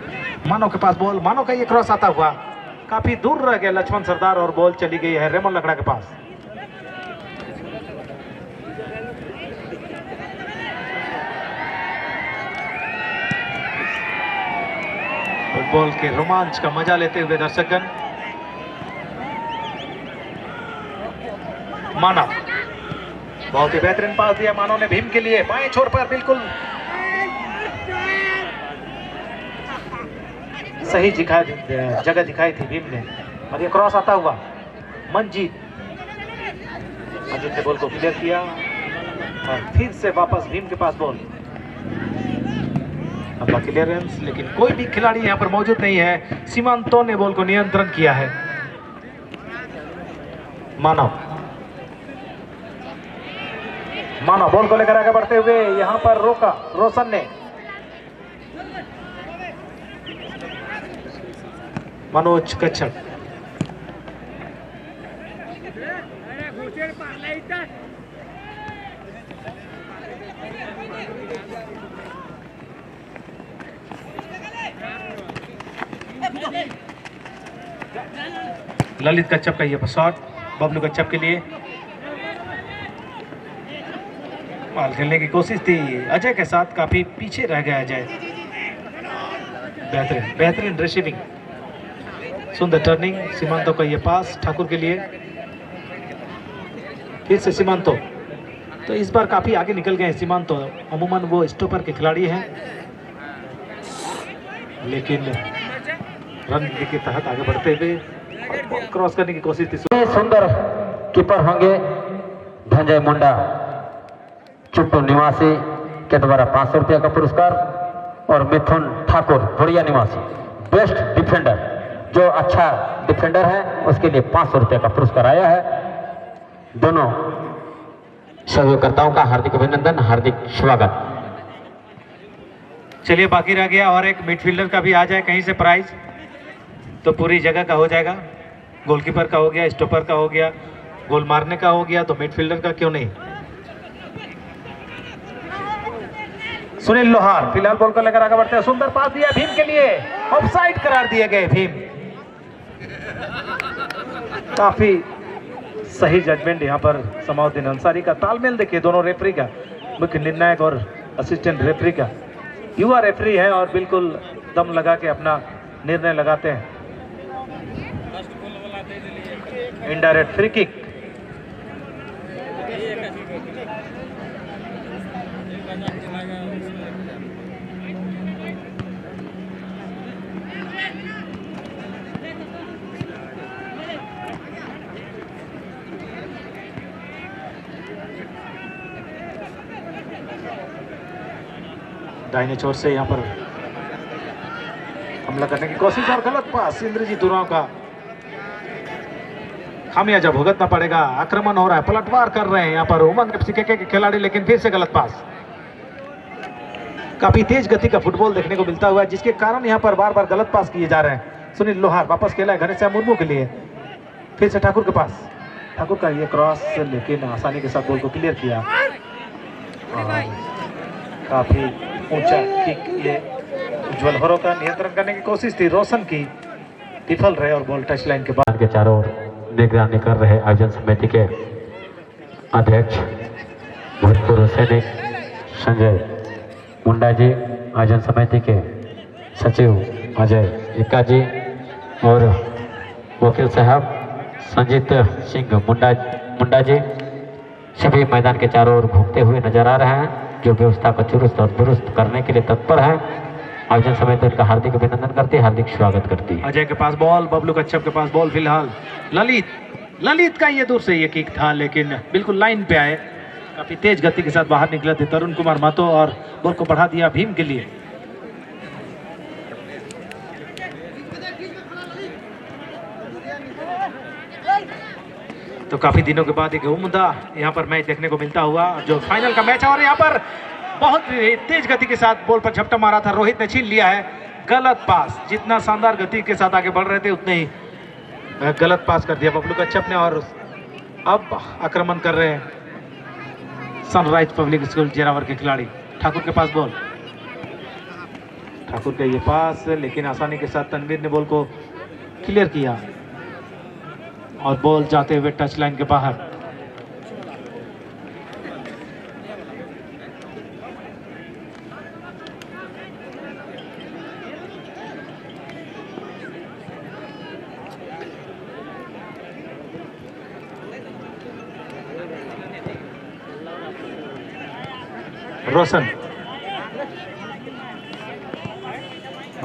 मानव के पास बॉल, मानव का ये क्रॉस आता हुआ काफी दूर रह गया लक्ष्मण सरदार और बॉल चली गई है रेमन लकड़ा के पास। फुटबॉल के रोमांच का मजा लेते हुए दर्शकगण। मानव, बहुत ही बेहतरीन पास दिया मानव ने भीम के लिए, बाएं छोर पर बिल्कुल सही जगह दिखाई थी भीम ने और ये क्रॉस आता हुआ मंजीत ने बॉल को क्लियर किया और फिर से वापस भीम के पास बॉल। अपना क्लियरेंस, लेकिन कोई भी खिलाड़ी यहां पर मौजूद नहीं है। सीमांतों ने बॉल को नियंत्रण किया है। मानव बॉल को लेकर आगे बढ़ते हुए यहां पर रोका रोशन ने। मनोज कच्छप, ललित कच्छप का ये शॉट बबलू कच्छप के लिए। बॉल खेलने की कोशिश थी अजय के साथ, काफी पीछे रह गया अजय। बेहतरीन रिसीविंग, सुंदर टर्निंग। सीमांतो का ये पास ठाकुर के लिए, फिर से सीमांतो। तो इस बार काफी आगे निकल गए सीमांतो। अमूमन वो स्टॉपर के खिलाड़ी हैं लेकिन रणनीति के तहत आगे बढ़ते हुए क्रॉस करने की कोशिश थी। सुंदर कीपर होंगे धनंजय मुंडा चुट्टू निवासी के द्वारा 500 रुपया का पुरस्कार और मिथुन ठाकुर भोरिया निवासी बेस्ट डिफेंडर जो अच्छा डिफेंडर है उसके लिए 500 रुपये का पुरस्कार आया है। दोनों सहयोगकर्ताओं का हार्दिक अभिनंदन, हार्दिक स्वागत। चलिए बाकी रह गया और एक मिडफील्डर का भी आ जाए कहीं से प्राइज तो पूरी जगह का हो जाएगा। गोलकीपर का हो गया, स्टॉपर का हो गया, गोल मारने का हो गया, तो मिडफील्डर का क्यों नहीं। सुनील लोहार फिलहाल बॉल को लेकर आगे बढ़ते हैं। सुंदर पास दिया भीम के लिए, ऑफसाइड करार दिए गए भीम। काफी सही जजमेंट यहाँ पर समाउद्दीन अंसारी का। तालमेल देखिए दोनों रेफरी का, मुख्य निर्णायक और असिस्टेंट रेफरी का। युवा रेफरी है और बिल्कुल दम लगा के अपना निर्णय लगाते हैं। Indirect free kick. दाहिने छोर से यहाँ पर हमला करने की कोशिश और गलत पास। इंद्रजीत उरांव का खामियाजा भुगतना पड़ेगा। आक्रमण हो रहा है, पलटवार कर रहे हैं यहाँ पर उमंग एफसी के खिलाड़ी, लेकिन फिर से गलत पास। काफी तेज गति का फुटबॉल देखने को मिलता हुआ है जिसके कारण यहाँ पर बार बार गलत पास किए जा रहे हैं। सुनील लोहार वापस खेला है घनश्याम मुर्मू के लिए, फिर से ठाकुर के पास। ठाकुर का ये क्रॉस लेकिन आसानी के साथ बॉल को क्लियर किया। काफी ऊंचा किक, ये उज्जवल हरो का नियंत्रण करने की कोशिश थी, रोशन की विफल रहे और बॉल टच लाइन के बाद के चारों ओर निगरानी कर रहे आयोजन समिति के अध्यक्ष भूतपूर्व सैनिक संजय मुंडा जी, आयोजन समिति के सचिव अजय इक्का जी और वकील साहब संजीत सिंह मुंडा जी सभी मैदान के चारों ओर घूमते हुए नजर आ रहे हैं, जो व्यवस्था को चुस्त और दुरुस्त करने के लिए तत्पर है। आयोजन समिति उनका हार्दिक अभिनंदन करती है, हार्दिक स्वागत करती है। अजय के पास बॉल, बबलू कच्छप के पास बॉल। फिलहाल ललित का ये दूर से ये किक था लेकिन बिल्कुल लाइन पे आए, काफी तेज गति के साथ बाहर निकले थे तरुण कुमार महतो और बॉल को बढ़ा दिया भीम के लिए। तो काफी दिनों के बाद एक उम्दा यहाँ पर मैच देखने को मिलता हुआ, जो फाइनल का मैच है। और यहाँ पर बहुत तेज गति के साथ बॉल पर झपटा मारा था, रोहित ने छीन लिया है। गलत पास, जितना शानदार गति के साथ आगे बढ़ रहे थे उतने ही गलत पास कर दिया बबलू कच्छप ने। और अब आक्रमण कर रहे हैं सनराइज पब्लिक स्कूल जेरावर के खिलाड़ी। ठाकुर के पास बॉल, ठाकुर का ये पास लेकिन आसानी के साथ तनवीर ने बॉल को क्लियर किया और बॉल जाते हुए टच लाइन के बाहर।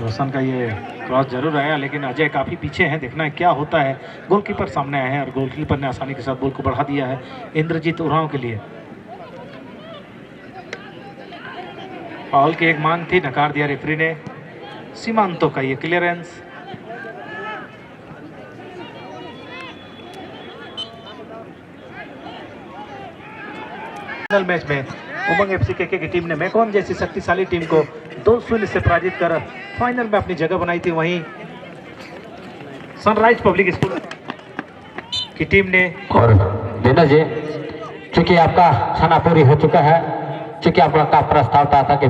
रोशन का ये क्रॉस जरूर आया लेकिन अजय काफी पीछे हैं, देखना है क्या होता है। गोलकीपर सामने आए हैं और गोलकीपर ने आसानी के साथ बॉल को बढ़ा दिया है इंद्रजीत उरांव के लिए। फाउल की एक मांग थी, नकार दिया रेफरी ने। सीमांतो का ये क्लियरेंस। फाइनल मैच में उमंग एफसी के टीम ने मैकॉन जैसी शक्तिशाली टीम को 2-0 से पराजित कर फाइनल में अपनी जगह बनाई थी। वहीं सनराइज पब्लिक स्कूल की टीम ने। और दिनेश जी, चूंकि आपका खाना पूरी हो चुका है, चूंकि आपका प्रस्ताव था कि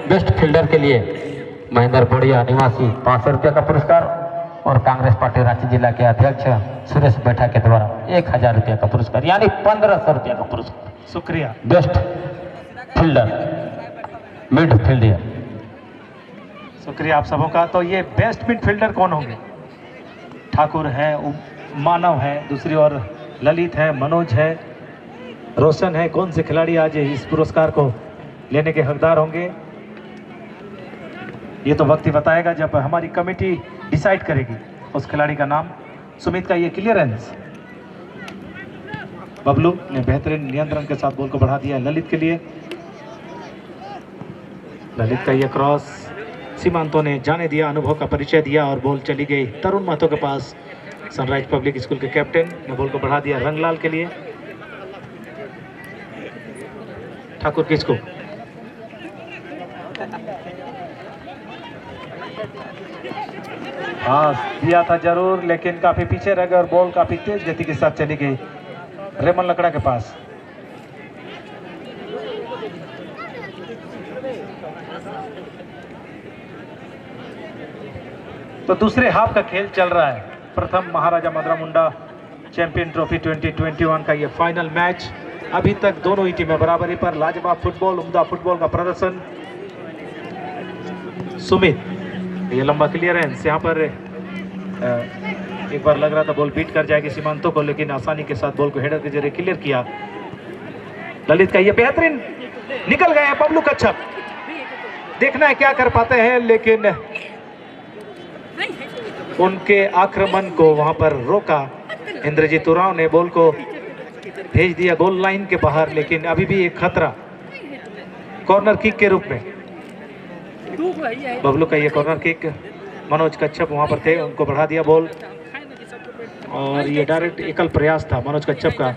बेस्ट फील्डर के लिए महेंद्र बोड़िया निवासी 500 रुपये का पुरस्कार और कांग्रेस पार्टी रांची जिला के अध्यक्ष सुरेश बैठा के द्वारा 1000 रुपये का पुरस्कार, यानी 1500 रुपये का पुरस्कार। शुक्रिया। Best midfielder. शुक्रिया आप सबों का। तो ये बेस्ट मिडफील्डर कौन होंगे? ठाकुर है, मानव है, दूसरी ओर ललित है, मनोज है, रोशन है। कौन से खिलाड़ी आज इस पुरस्कार को लेने के हकदार होंगे ये तो वक्त ही बताएगा जब हमारी कमेटी डिसाइड करेगी उस खिलाड़ी का नाम। सुमित का ये क्लियरेंस, बबलू ने बेहतरीन नियंत्रण के साथ बॉल को बढ़ा दिया ललित के लिए। ललित का ये क्रॉस सीमांतों ने जाने दिया, अनुभव का परिचय दिया और बॉल चली गई तरुण महतो के पास। सनराइज पब्लिक स्कूल के कैप्टन ने बॉल को बढ़ा दिया रंगलाल के लिए। ठाकुर किसको पास दिया था जरूर, लेकिन काफी पीछे रह गए और बॉल काफी तेज गति के साथ चली गई रेमन लकड़ा के पास। तो दूसरे हाफ का खेल चल रहा है। प्रथम महाराजा मदरा मुंडा चैंपियन ट्रॉफी 2021 का ये फाइनल मैच। अभी तक दोनों ही टीमें बराबरी पर। लाजवाब फुटबॉल, उम्दा फुटबॉल का प्रदर्शन। सुमित, ये लंबा क्लियरेंस, यहाँ पर एक बार लग रहा था बॉल बीट कर जाएगी सीमांतों को, लेकिन आसानी के साथ बॉल को हेडर के जरिए क्लियर किया। ललित का ये बेहतरीन निकल गए बबलू कच्छप, देखना है क्या कर पाते हैं, लेकिन उनके आक्रमण को वहां पर रोका। इंद्रजीत उरांव ने बॉल को भेज दिया गोल लाइन के बाहर, लेकिन अभी भी एक खतरा कॉर्नर किक के रूप में। बबलू का ये कॉर्नर किक, मनोज कच्छप वहां पर थे, उनको बढ़ा दिया बॉल और ये डायरेक्ट एकल प्रयास था मनोज कच्छप का,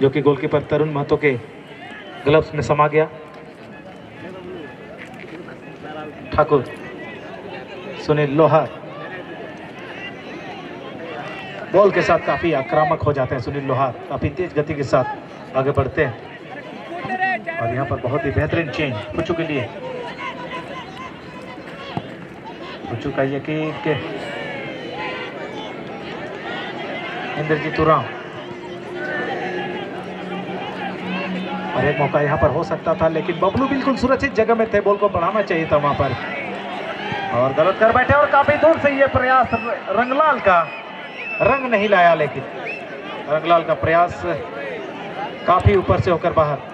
जो कि गोलकीपर तरुण महतो के ग्लव्स में समा गया। ठाकुर, सुनील लोहार बॉल के साथ काफी आक्रामक हो जाते हैं। सुनील लोहार काफी तेज गति के साथ आगे बढ़ते हैं और यहाँ पर बहुत ही बेहतरीन चेंज पुचू के लिए। पुचू का ये किक, इंद्रजीत उरांव, और एक मौका यहाँ पर हो सकता था, लेकिन बबलू बिल्कुल सुरक्षित जगह में थे, बॉल को बढ़ाना चाहिए था वहां पर और गलत कर बैठे। और काफी दूर से ये प्रयास रंगलाल का, रंग नहीं लाया, लेकिन रंगलाल का प्रयास काफी ऊपर से होकर बाहर।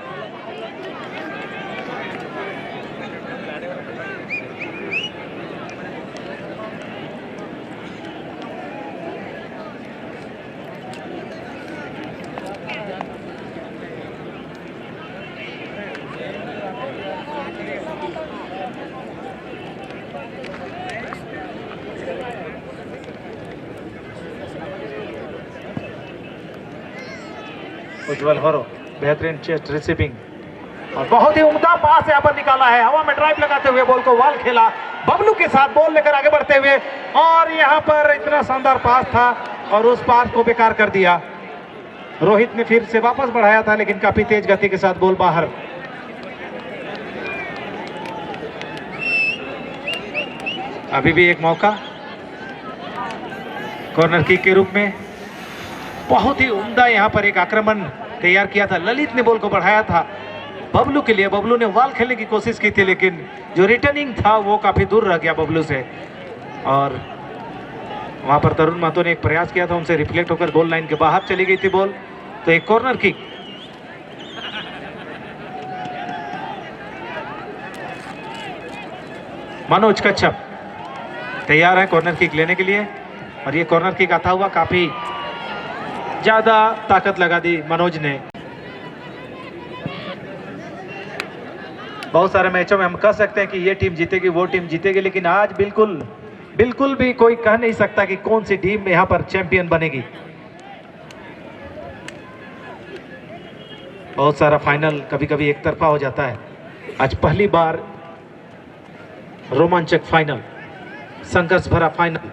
उज्जवल होरो, बेहतरीन चेस्ट रिसीविंग और बहुत ही उम्दा पास यहाँ पर निकाला है। हवा में ड्राइव लगाते हुए बॉल को वाल खेला, बबलू के साथ बॉल लेकर आगे बढ़ते हुए, और यहाँ पर इतना शानदार पास था और उस पास को बेकार कर दिया। रोहित ने फिर से वापस बढ़ाया था, लेकिन काफी तेज गति के साथ बॉल बाहर। अभी भी एक मौका कॉर्नर किक के रूप में। बहुत ही उम्दा यहाँ पर एक आक्रमण तैयार किया था, ललित ने बॉल को बढ़ाया था बबलू के लिए। बबलू ने वाल खेलने की कोशिश की थी, लेकिन जो रिटर्निंग था वो काफी दूर रह गया बबलू से, और वहां पर तरुण महतो ने एक प्रयास किया था, उनसे रिफ्लेक्ट होकर गोल लाइन के बाहर चली गई थी बॉल। तो एक कॉर्नर किक, मनोज कच्छप तैयार है कॉर्नर किक लेने के लिए, और ये कॉर्नर किक आता हुआ काफी ज्यादा ताकत लगा दी मनोज ने। बहुत सारे मैचों में हम कह सकते हैं कि ये टीम जीतेगी, वो टीम जीतेगी, लेकिन आज बिल्कुल भी कोई कह नहीं सकता कि कौन सी टीम यहाँ पर चैंपियन बनेगी। बहुत सारा फाइनल कभी कभी एक तरफा हो जाता है। आज पहली बार रोमांचक फाइनल, संघर्ष भरा फाइनल।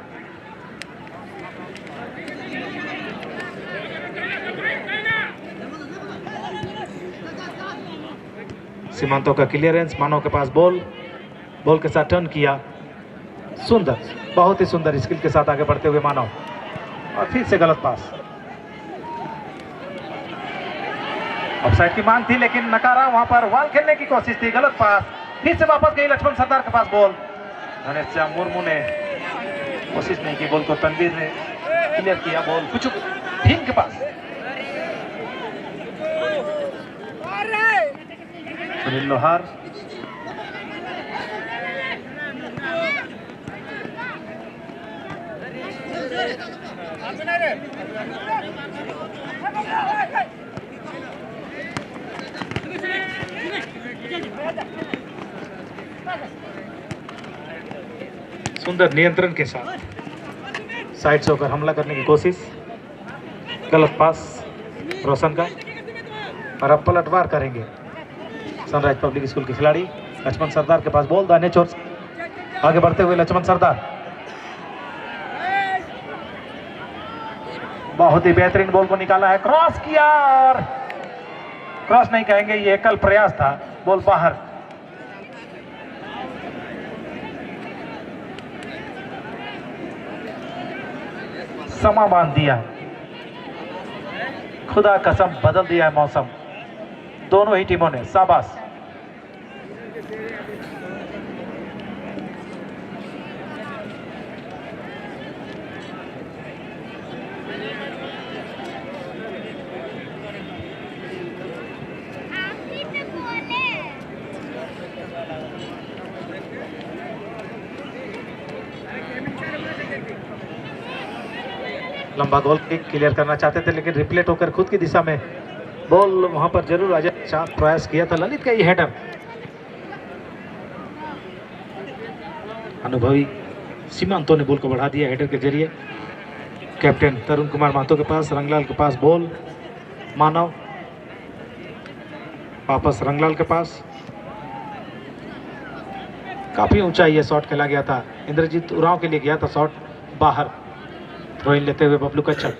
सीमांतों का क्लियरेंस, मानव के पास बॉल के साथ टर्न किया, सुंदर, बहुत ही सुंदर स्किल के साथ आगे बढ़ते हुए मानव, और फिर से गलत पास। ऑफसाइड की मांग थी, लेकिन नकारा, वहां पर वाल खेलने की कोशिश थी, गलत पास। फिर से वापस गई लक्ष्मण सरदार के पास बॉल, गणेश श्याम मुर्मू ने कोशिश नहीं की, बॉल को तनवीर ने क्लियर किया, बॉल कुछ भीम के पास। सुनील लोहार, सुंदर नियंत्रण के साथ साइड से होकर हमला करने की कोशिश, गलत पास रोशन का, और अब पलटवार करेंगे सनराइज पब्लिक स्कूल के खिलाड़ी। लक्ष्मण सरदार के पास बॉल, दाहिने छोर आगे बढ़ते हुए लक्ष्मण सरदार, बहुत ही बेहतरीन बॉल को निकाला है, क्रॉस किया, और क्रॉस नहीं कहेंगे, ये एकल प्रयास था, बॉल बाहर। समा बांध दिया, खुदा कसम बदल दिया है मौसम दोनों ही टीमों ने, शाबाश। लंबा गोल किक क्लियर करना चाहते थे, लेकिन रिप्लेट होकर खुद की दिशा में बॉल वहां पर जरूर आ जाए, प्रयास किया था ललित का ये हेडर। अनुभवी सीमांतों ने बॉल को बढ़ा दिया हेडर के जरिए। कैप्टन तरुण कुमार महतो के पास, रंगलाल के पास बॉल, मानव वापस रंगलाल के पास, काफी ऊंचाई ये शॉट खेला गया था, इंद्रजीत उरांव के लिए गया था शॉट, बाहर। थ्रो इन लेते हुए बबलू कच्छप,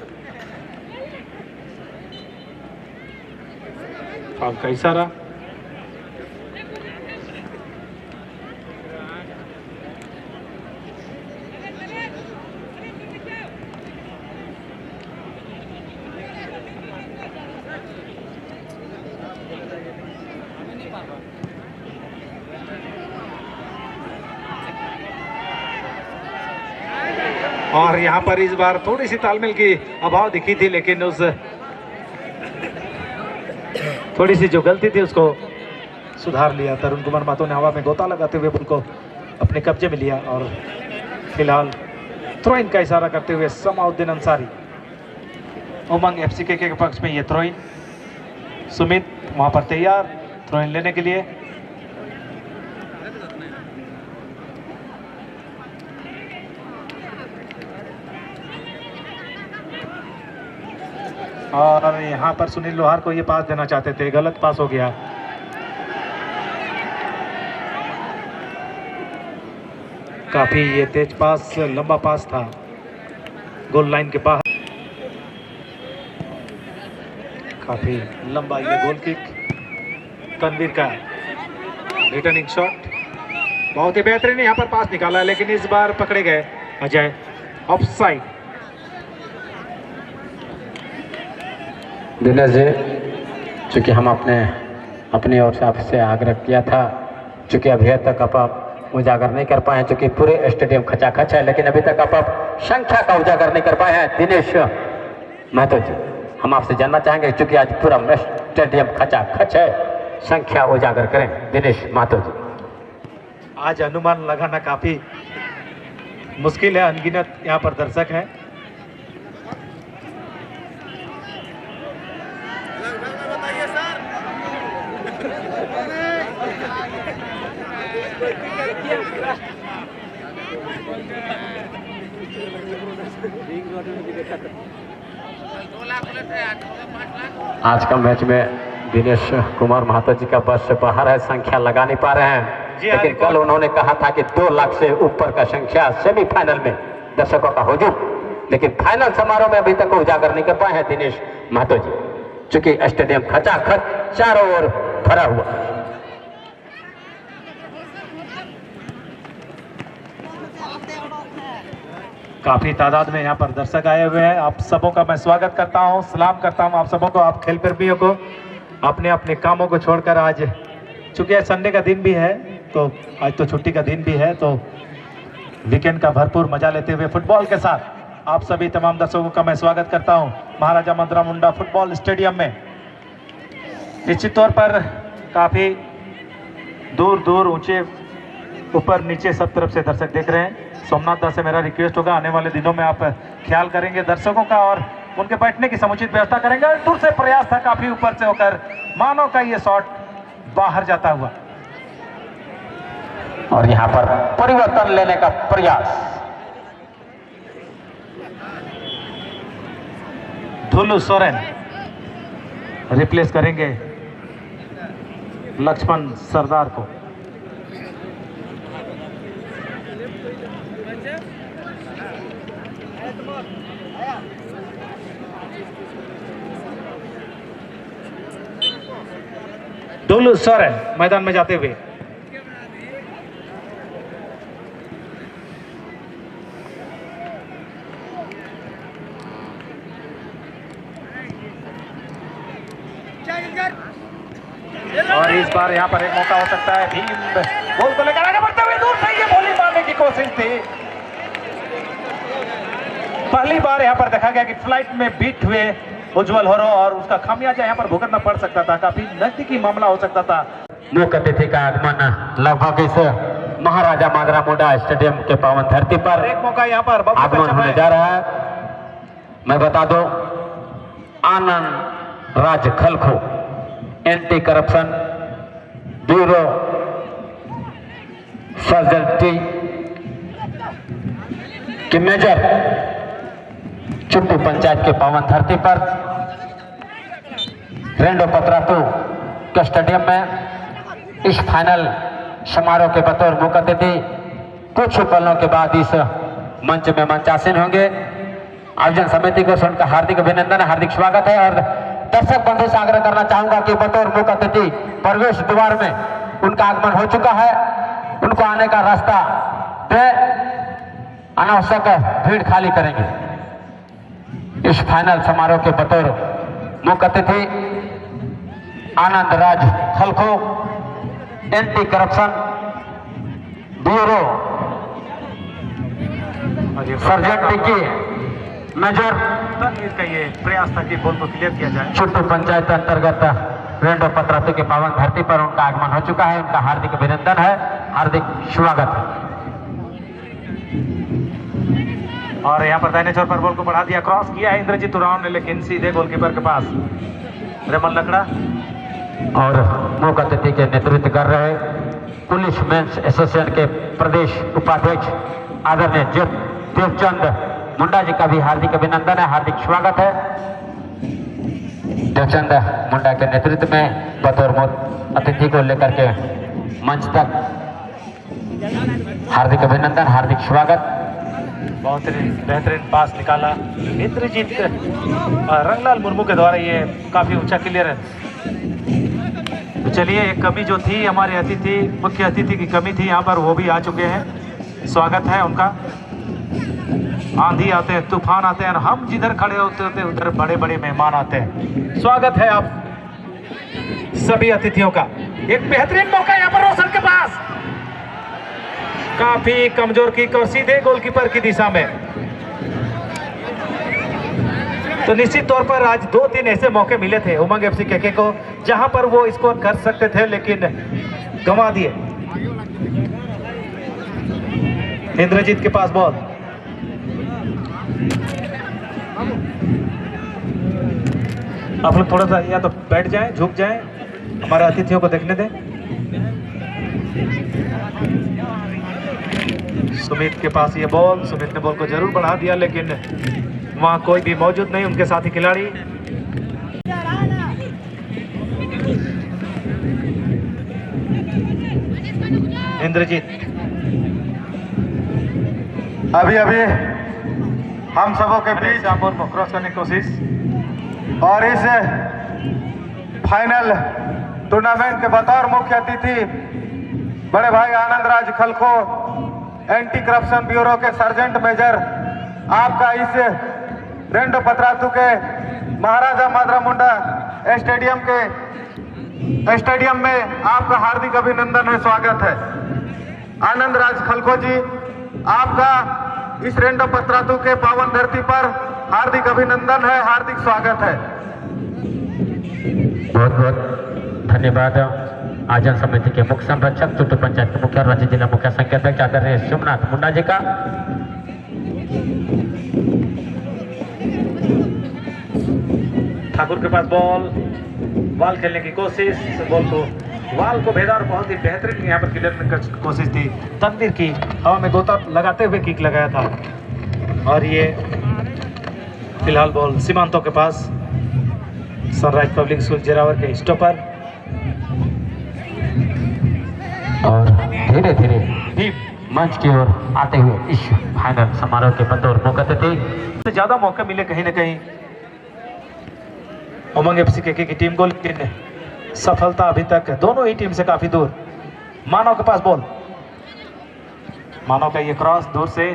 फाउल का इशारा। और यहां पर इस बार थोड़ी सी तालमेल की अभाव दिखी थी, लेकिन उस थोड़ी सी जो गलती थी उसको सुधार लिया। तरुण कुमार महतो ने हवा में गोता लगाते हुए बॉल को अपने कब्जे में लिया, और फिलहाल थ्रो इन का इशारा करते हुए समाउद्दीन अंसारी, उमंग एफसी के पक्ष में ये थ्रो इन। सुमित वहां पर तैयार थ्रो इन लेने के लिए। और यहां पर सुनील लोहार को ये पास देना चाहते थे, गलत पास हो गया। काफी ये तेज पास, लंबा पास था, गोल लाइन के बाहर। काफी लंबा ये गोल किक, तनवीर का रिटर्निंग शॉट, बहुत ही बेहतरीन यहां पर पास निकाला, लेकिन इस बार पकड़े गए अजय, ऑफसाइड। दिनेश जी, चूँकि हम अपनी ओर से आपसे आग्रह किया था, चूँकि अभी तक आप उजागर नहीं कर पाए हैं, चूँकि पूरे स्टेडियम खचाखच है, लेकिन अभी तक आप संख्या का उजागर नहीं कर पाए हैं। दिनेश महतो जी, हम आपसे जानना चाहेंगे, चूँकि आज पूरा स्टेडियम खचाखच है, संख्या उजागर करें। दिनेश महतो जी, आज अनुमान लगाना काफी मुश्किल है, अनगिनत यहाँ पर दर्शक हैं। आज का मैच में दिनेश कुमार महतो जी का बस से बाहर है, संख्या लगा नहीं पा रहे हैं, लेकिन कल उन्होंने कहा था कि 2 लाख से ऊपर का संख्या सेमीफाइनल में दर्शकों का हुजूम, लेकिन फाइनल समारोह में अभी तक उजागर नहीं कर पाए हैं दिनेश महतो जी, चूंकि स्टेडियम खचाखच चारों ओर भरा हुआ। काफी तादाद में यहाँ पर दर्शक आए हुए हैं। आप सबों का मैं स्वागत करता हूँ, सलाम करता हूँ आप सबों को, आप खेल प्रेमियों को। अपने अपने कामों को छोड़कर आज, चूंकि आज संडे का दिन भी है, तो आज तो छुट्टी का दिन भी है, तो वीकेंड का भरपूर मजा लेते हुए फुटबॉल के साथ आप सभी तमाम दर्शकों का मैं स्वागत करता हूँ महाराजा मंदरा मुंडा फुटबॉल स्टेडियम में। निश्चित तौर पर काफी दूर दूर, ऊंचे, ऊपर नीचे सब तरफ से दर्शक देख रहे हैं। सोमनाथ दास से मेरा रिक्वेस्ट होगा, आने वाले दिनों में आप ख्याल करेंगे दर्शकों का और उनके बैठने की समुचित व्यवस्था करेंगे। दूर से प्रयास था, काफी ऊपर से होकर मानव का ये शॉट बाहर जाता हुआ। और यहाँ पर परिवर्तन लेने का प्रयास। धुल्लू सोरेन रिप्लेस करेंगे लक्ष्मण सरदार को। धुल्लू सोरेन मैदान में जाते हुए और इस बार यहाँ पर एक मौका हो सकता है। भीम बॉल को लेकर आगे बढ़ते हुए दूर से ये बॉलिंग मारने की कोशिश थी। पहली बार यहाँ पर देखा गया कि फ्लाइट में बीट हुए उज्जवल होरो और उसका खामियाजा यहाँ पर भुगतना पड़ सकता था। काफी नजदीकी मामला हो सकता था। मुख्य अतिथि का आगमन लगभग इस महाराजा मादरा मुंडा स्टेडियम के पावन धरती पर एक मौका यहाँ पर आगमन होने जा रहा है। मैं बता दूं, Anand Raj खलखो anti corruption bureau surgeon के मेजर चुट्टू पंचायत के पावन धरती पर रेंडो पत्रातू के स्टेडियम में इस फाइनल समारोह के बतौर मुख्य अतिथि कुछ पलों के बाद इस मंच में मंचासीन होंगे। आयोजन समिति को उनका हार्दिक अभिनंदन, हार्दिक स्वागत है। और दर्शक बंधु से आग्रह करना चाहूंगा कि बतौर मुख्य अतिथि प्रवेश द्वार में उनका आगमन हो चुका है। उनको आने का रास्ता पे अनावश्यक भीड़ खाली करेंगे। इस फाइनल समारोह के बतौर मुख्य अतिथि Anand Raj खलखो anti corruption bureau surgeon टिकी मेजर का ये प्रयास था कि बॉल को क्लियर किया जाए। चुट्टू पंचायत अंतर्गत रेंडो पत्रातू के पावन धरती पर उनका आगमन हो चुका है। उनका हार्दिक अभिनंदन है, हार्दिक स्वागत है। और यहाँ पर दाहिने छोर पर बॉल को बढ़ा दिया, क्रॉस किया है इंद्रजीत उरांव ने, लेकिन सीधे गोलकीपर के पास रेमन लकड़ा। और मुख्य अतिथि के नेतृत्व कर रहे पुलिस मेंस एसोसिएशन के प्रदेश उपाध्यक्ष आदरणीय देवचंद मुंडा जी का भी हार्दिक अभिनंदन है, हार्दिक स्वागत है। देवचंद मुंडा के नेतृत्व में बतौर मुख्य अतिथि को लेकर के मंच तक हार्दिक अभिनंदन, हार्दिक स्वागत। बहुत ही बेहतरीन पास निकाला इंद्रजीत रंगलाल मुर्मू के द्वारा, ये काफी ऊंचा क्लियरेंस। तो चलिए, एक कमी जो थी हमारे अतिथि मुख्य अतिथि की कमी थी यहाँ पर, वो भी आ चुके हैं। स्वागत है उनका। आंधी आते हैं, तूफान आते हैं, और हम जिधर खड़े होते होते उधर बड़े बड़े मेहमान आते हैं। स्वागत है आप सभी अतिथियों का। एक बेहतरीन मौका यहाँ पर रोशन के पास, काफी कमजोर किक और सीधे गोलकीपर की दिशा में। तो निश्चित तौर पर आज 2-3 ऐसे मौके मिले थे उमंग एफसी केके को जहां पर वो स्कोर कर सकते थे, लेकिन गंवा दिए। इंद्रजीत के पास बॉल, आप लोग थोड़ा सा या तो बैठ जाएं, झुक जाएं, हमारे अतिथियों को देखने दें। सुमित के पास ये बॉल, सुमित ने बॉल को जरूर बढ़ा दिया, लेकिन वहां कोई भी मौजूद नहीं, उनके साथी खिलाड़ी। इंद्रजीत अभी हम सबों के बीच बॉल को क्रॉस करने की कोशिश, और इस फाइनल टूर्नामेंट के बतौर मुख्य अतिथि बड़े भाई Anand Raj खलखो anti corruption bureau के सर्जेंट मेजर, आपका इस रेंडो पत्रातू के महाराजा मादरा मुंडा स्टेडियम में आपका हार्दिक अभिनंदन है, स्वागत है। आनंद राज खलखो जी, आपका इस रेंडो पत्रातू के पावन धरती पर हार्दिक अभिनंदन है, हार्दिक स्वागत है। बहुत बहुत धन्यवाद आयोजन समिति के मुख्य संरक्षक चुट्टू पंचायत के मुखिया राज्य जिला मुखिया संख्याध्यक्ष आदरणीय सोमनाथ मुंडा जी का। ठाकुर के पास बॉल खेलने की कोशिश, बॉल को वाल को भेदा और बहुत ही बेहतरीन यहाँ पर क्लियर करने की कोशिश थी। तनवीर की हवा में गोता लगाते हुए किक लगाया था और ये फिलहाल बॉल सीमांतों के पास। सनराइज पब्लिक स्कूल जेरावर के स्टॉपर और धीरे धीरे भी मंच की ओर आते हुए इस फाइनल समारोह के बतौर मुख्य अतिथि ज्यादा मौके मिले कहीं ना कहीं उमंग एफसी की टीम को, लेकिन सफलता अभी तक दोनों ही टीम से काफी दूर। मानव के पास बॉल, मानव का ये क्रॉस दूर से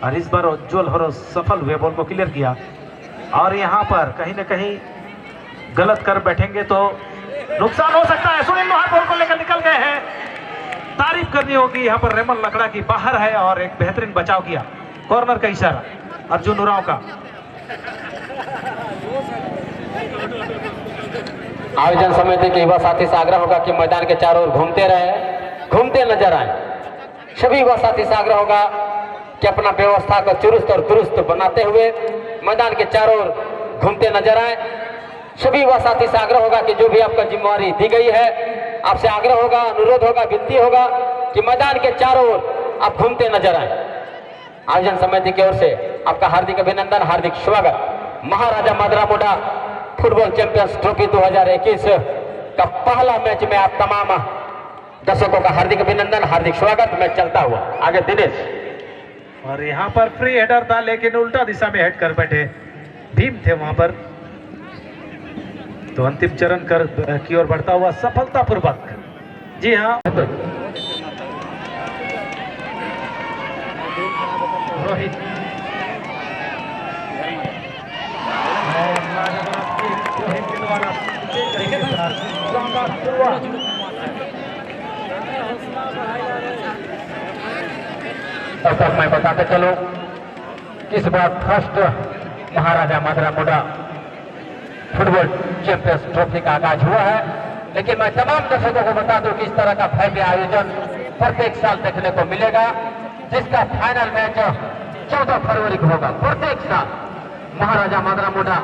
और इस बार उज्जवल हरो सफल हुए बॉल को क्लियर किया और यहाँ पर कहीं ना कहीं गलत कर बैठेंगे तो नुकसान हो सकता है। सुनील लोहार बॉल को लेकर निकल गए हैं। तारीफ करनी होगी यहाँ पर रेमन लकड़ा की, बाहर है और एक बेहतरीन बचाव किया। कॉर्नर का इशारा अर्जुन उरांव का। आयोजन समिति के युवा साथी से आग्रह होगा कि मैदान के चारों ओर घूमते रहे, घूमते नजर आए। सभी युवा साथी से आग्रह होगा कि अपना व्यवस्था को चुरुस्त और दुरुस्त बनाते हुए मैदान के चारों ओर घूमते नजर आए। सभी युवा साथी से आग्रह होगा कि जो भी आपका जिम्मेवारी दी गई है, आपसे आग्रह होगा, अनुरोध होगा, विनती होगा कि मैदान के चारों ओर आप घूमते नजर आए। आयोजन समिति की ओर से आपका हार्दिक अभिनंदन, हार्दिक स्वागत। महाराजा मदरा मोडा फुटबॉल चैंपियंस ट्रॉफी 2021 का पहला मैच में आप तमाम दर्शकों का हार्दिक अभिनंदन, हार्दिक स्वागत। मैं चलता हुआ आगे दिनेश। और यहाँ पर फ्री हेडर था लेकिन उल्टा दिशा में हेड कर बैठे भीम थे वहां पर, तो अंतिम चरण कर की ओर बढ़ता हुआ सफलतापूर्वक। जी हाँ, रोहित के द्वारा तब मैं बताते चलो इस बार फर्स्ट महाराजा मदरा मोडा फुटबॉल चैंपियंस ट्रॉफी का आगाज हुआ है, लेकिन मैं तमाम दर्शकों को बता दूं कि इस तरह का भव्य आयोजन प्रत्येक साल देखने को मिलेगा, जिसका फाइनल मैच 14 फरवरी को होगा। प्रत्येक साल महाराजा मदरा मोडा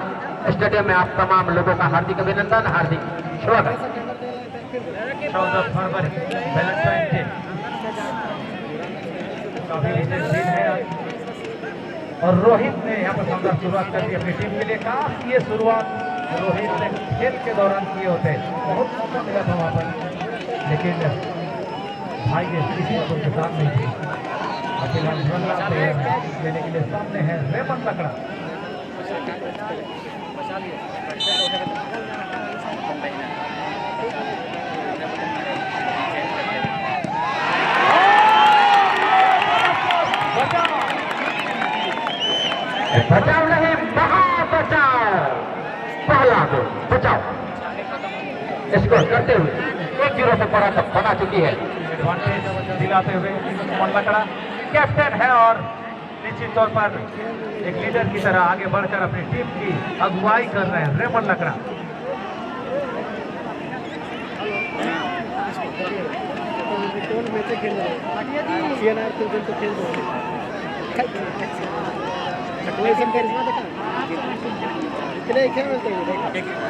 स्टेडियम में आप तमाम लोगों का हार्दिक अभिनंदन, हार्दिक स्वागत। 14 फरवरी वैलेंटाइन डे काफी है और रोहित ने यहाँ पर शानदार शुरुआत कर दी अपनी टीम के लिए। काफी ये शुरुआत रोहित ने खेल के दौरान किए होते, बहुत मौका मिला था वहाँ पर, लेकिन भाई के किसी के साथ नहीं थी। और फिलहाल लेने के लिए सामने है रेमन लकड़ा। बचाव नहीं, बचाव, पहला गोल बचाव। इसको करते हुए 1-0 से बना चुकी है। एडवांटेज दिलाते हुए रेमन लकड़ा कैप्टन है और निश्चित तौर पर एक लीडर की तरह आगे बढ़कर अपनी टीम की अगुवाई कर रहे हैं रेमन लकड़ा।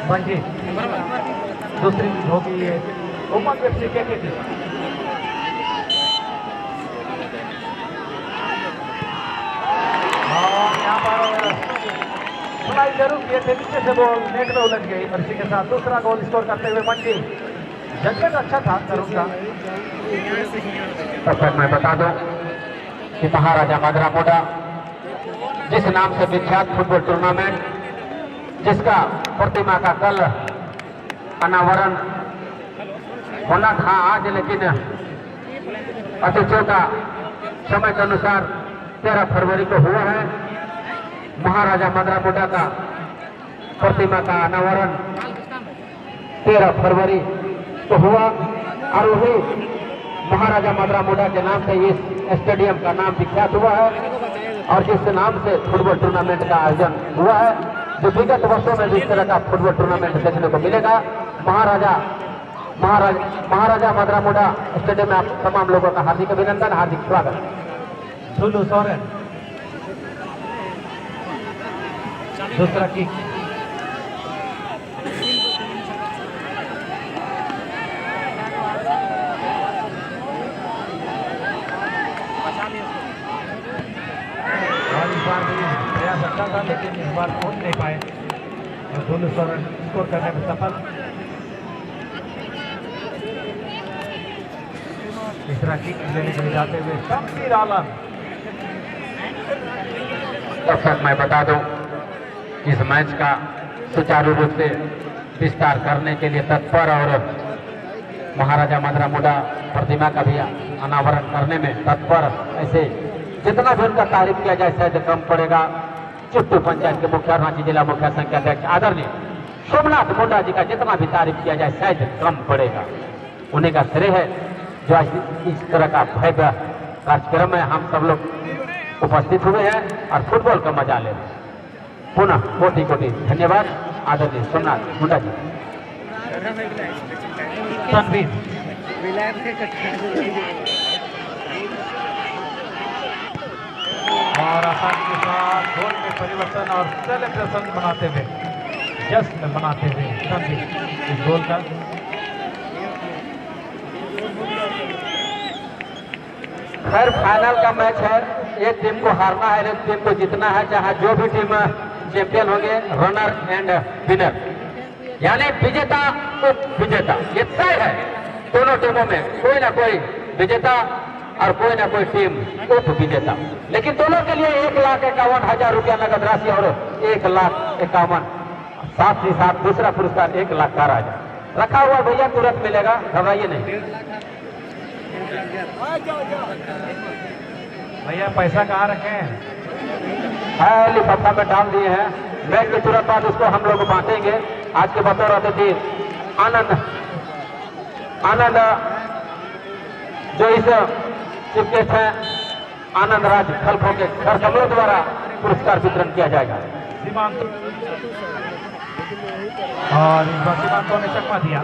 मंजी दूसरी होगी ये उमंग एफसी की। और यहाँ पर सुनाई जरूर किए थे, नीचे से बॉल नेट में उलझ गई और इसी के साथ दूसरा गोल स्कोर करते हुए मंजी। जजमेंट अच्छा था तरुण का। तब तक मैं बता दूं कि महाराजा मदरा मोडा जिस नाम से विख्यात फुटबॉल टूर्नामेंट, जिसका प्रतिमा का कल अनावरण होना था आज, लेकिन अतिथियों का समय के अनुसार 13 फरवरी को हुआ है। महाराजा मदरा मोडा का प्रतिमा का अनावरण 13 फरवरी को हुआ और वही महाराजा मदरा मोडा के नाम से इस स्टेडियम का नाम विख्यात हुआ है और जिस नाम से फुटबॉल टूर्नामेंट का आयोजन हुआ है, जो विगत वर्षों में भी इस तरह का फुटबॉल टूर्नामेंट देखने को मिलेगा। महाराजा मदरा मोडा स्टेडियम में आप तमाम लोगों का हार्दिक अभिनंदन, हार्दिक स्वागत। झुलू सोरेन दूसरा किक, बार भी प्रयास अच्छा था, लेकिन इस बार पहुंच नहीं पाए और दोनों स्कोर करने में सफल। तीसरा किक लेने के लिए जाते हुए शमशीर आलम। दर्शक मैं बता दूं, इस मैच का सुचारू रूप से विस्तार करने के लिए तत्पर और महाराजा मदरा मुंडा प्रतिमा का भी अनावरण करने में तत्पर, ऐसे जितना भी उनका तारीफ किया जाए शायद कम पड़ेगा। चिट्टू पंचायत के मुखिया, रांची जिला मुखिया संघ के अध्यक्ष आदरणीय सोमनाथ मुंडा जी का जितना भी तारीफ किया जाए शायद कम पड़ेगा। उन्हीं का श्रेय है जो आज इस तरह का भव्य कार्यक्रम में हम सब लोग उपस्थित हुए हैं और फुटबॉल का मजा ले रहे हैं। पुनः कोटि कोटि धन्यवाद आदरणीय सोमनाथ मुंडा जी। तनवीर और आसानी के साथ गोल में परिवर्तन और सेलिब्रेशन मनाते हुए, जश्न मनाते हुए तनवीर इस गोल का। खैर फाइनल का मैच है, एक टीम को हारना है, एक टीम को जीतना है, चाहे जो भी टीम चैंपियन होंगे, रनर एंड विनर, यानी विजेता उप विजेता, ये तय है। दोनों टीमों में कोई ना कोई विजेता और कोई ना कोई टीम उप विजेता, लेकिन दोनों के लिए 1,51,000 रुपया नगद राशि और 1,51,000, साथ ही साथ दूसरा पुरस्कार 1,00,000 रखा हुआ भैया, तुरंत मिलेगा, घबराइए नहीं। भैया पैसा कहाँ रखे हैं? है लिफाफा में डाल दिए हैं, मैच के तुरंत बाद उसको हम लोग बांटेंगे। आज के बतौर अतिथि आनंद जो इस चीफ गेस्ट हैं, आनंद राज खलखो के घर कमलों द्वारा पुरस्कार वितरण किया जाएगा। सीमांत और इस बार सीमांतों ने चकमा दिया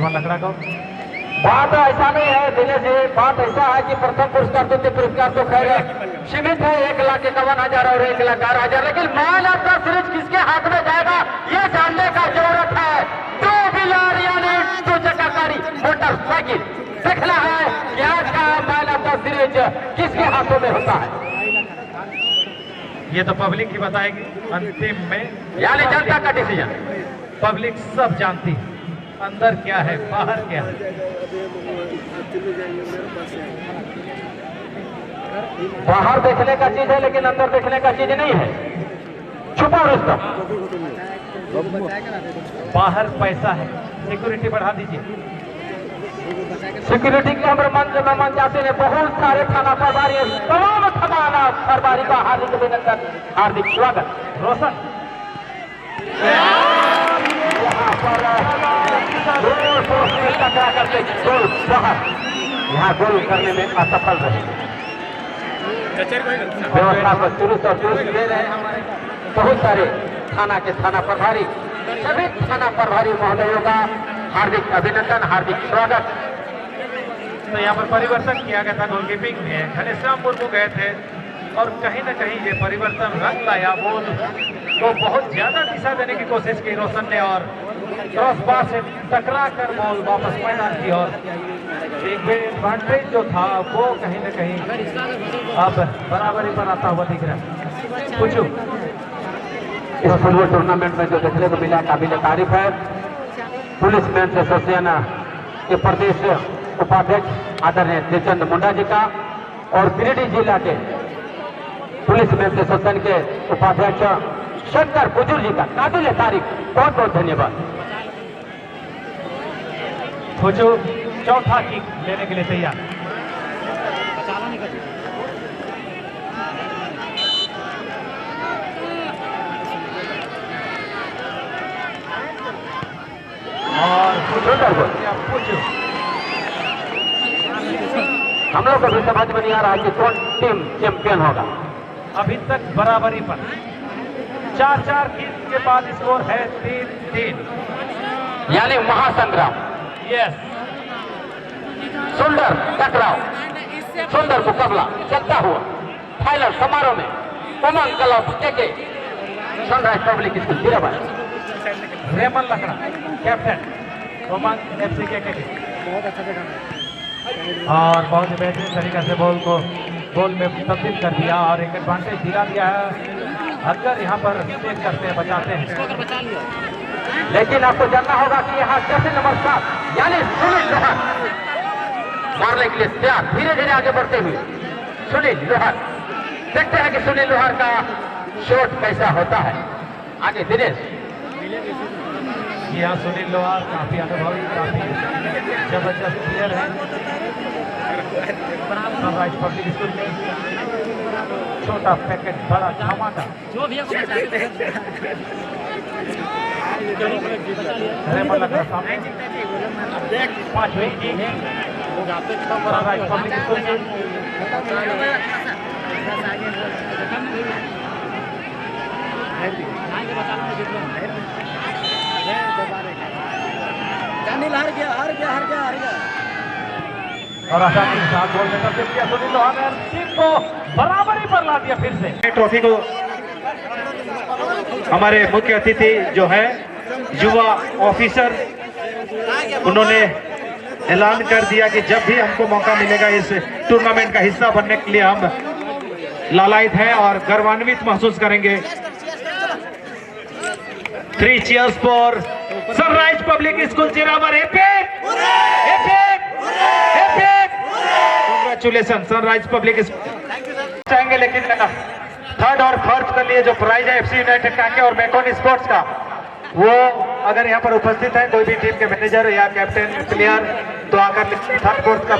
लकड़ा को। बात ऐसा नहीं है दिनेश जी, बात ऐसा है कि प्रथम पुरस्कार द्वितीय पुरस्कार तो खैर सीमित है 1,51,000 और 1,11,000, लेकिन मैन ऑफ द सीरीज किसके हाथ में जाएगा ये जानने का जरूरत है। 2 व्हीलर यानी 2 चक्का गाड़ी मोटरसाइकिल, देखना है कि आज का मैन ऑफ द सीरीज किसके हाथों में होता है। ये तो पब्लिक ही बताएगी अंतिम में, यानी जनता का डिसीजन। पब्लिक सब जानती है अंदर क्या है बाहर क्या है। बाहर देखने का चीज है लेकिन अंदर देखने का चीज नहीं है, छुपा रुस्तम। बाहर पैसा है, सिक्योरिटी बढ़ा दीजिए। सिक्योरिटी के हमारे मंच में मन जाते हैं बहुत सारे थाना प्रभारी, तमाम थाना प्रभारी का हार्दिक अभिनंदन, हार्दिक स्वागत। रोशन यहाँ पर टकरा करके गोल बाहर, यहाँ गोल करने में असफल रहे। व्यवस्था को चुरुस्त और दुरुस्त दे रहे हैं हमारे बहुत सारे थाना के थाना प्रभारी, सभी थाना प्रभारी महोदयों का हार्दिक अभिनंदन, हार्दिक स्वागत। तो यहाँ पर परिवर्तन किया गया था गोलकीपिंग में, घनश्याम मुर्मू गए थे और कहीं ना कहीं ये परिवर्तन रंग लाया। बॉल को बहुत ज्यादा दिशा देने की कोशिश की रोशन ने और क्रॉस बार से टकरा कर बॉल वापस मैदान की ओर। एक एडवांटेज जो था वो कहीं ना कहीं अब बराबरी पर आता हुआ दिख रहा है। पूछो इस फुटबॉल टूर्नामेंट में जो देखने को मिला काबिल तारीफ है। पुलिस मेंस एसोसिएशन के प्रदेश उपाध्यक्ष आदरणीय त्रिचंद मुंडा जी का और गिरिडीह जिला के पुलिस मेंस एसोसिएशन के उपाध्यक्ष शंकर बुजुर्ग जी का काबिल तारीफ, बहुत बहुत धन्यवाद। खोजो चौथा किक लेने के लिए तैयार। और पूछो हम लोग को भी समझ में नहीं आ रहा है कि कौन टीम चैंपियन होगा। अभी तक बराबरी पर 4-4 के बाद स्कोर है 3-3, यानी महासंग्राम। यस, सुंदर टकराव, सुंदर मुकाबला चलता हुआ फाइनल समारोह में उमंग क्लब के sunrise public school Jirabad. Reman Lakra captain Umang FC के और बहुत ही बेहतरीन तरीका से बॉल को गोल में तब्दील कर दिया और एक एडवांटेज दिला दिया है। अगर यहाँ पर चेक करते हैं, बचाते हैं, लेकिन आपको जानना होगा कि यहाँ जर्सी नंबर 7 यानी सुनील लोहार मारने के लिए तैयार, धीरे धीरे आगे बढ़ते हुए सुनील लोहार। देखते हैं कि सुनील लोहार का शॉट कैसा होता है। आगे दिनेश। यहाँ सुनील लोहार काफी अनुभवी, काफी जबरदस्त प्लेयर है। सनराइज पब्लिक स्कूल में छोटा पैकेट बड़ा धमाका जो भी सामने 5 विकेट है सनराइज पब्लिक स्कूल में। और आसानी के साथ गोल में तब्दील किया सुनील लोहार ने टीम को बराबरी पर ला दिया। फिर से ट्रॉफी को हमारे मुख्य अतिथि जो है युवा ऑफिसर, उन्होंने ऐलान कर दिया कि जब भी हमको मौका मिलेगा इस टूर्नामेंट का हिस्सा बनने के लिए हम लालायित हैं और गर्वान्वित महसूस करेंगे। 3 cheers for sunrise public school Chirawar. Congratulation sunrise public school चाहेंगे, लेकिन थर्ड और फोर्थ के लिए जो प्राइज है FC यूनाइटेड कांके और मैकॉन स्पोर्ट्स का, वो अगर यहाँ पर उपस्थित है कोई भी टीम के मैनेजर या कैप्टन प्लेयर तो आकर थर्ड फोर्थ का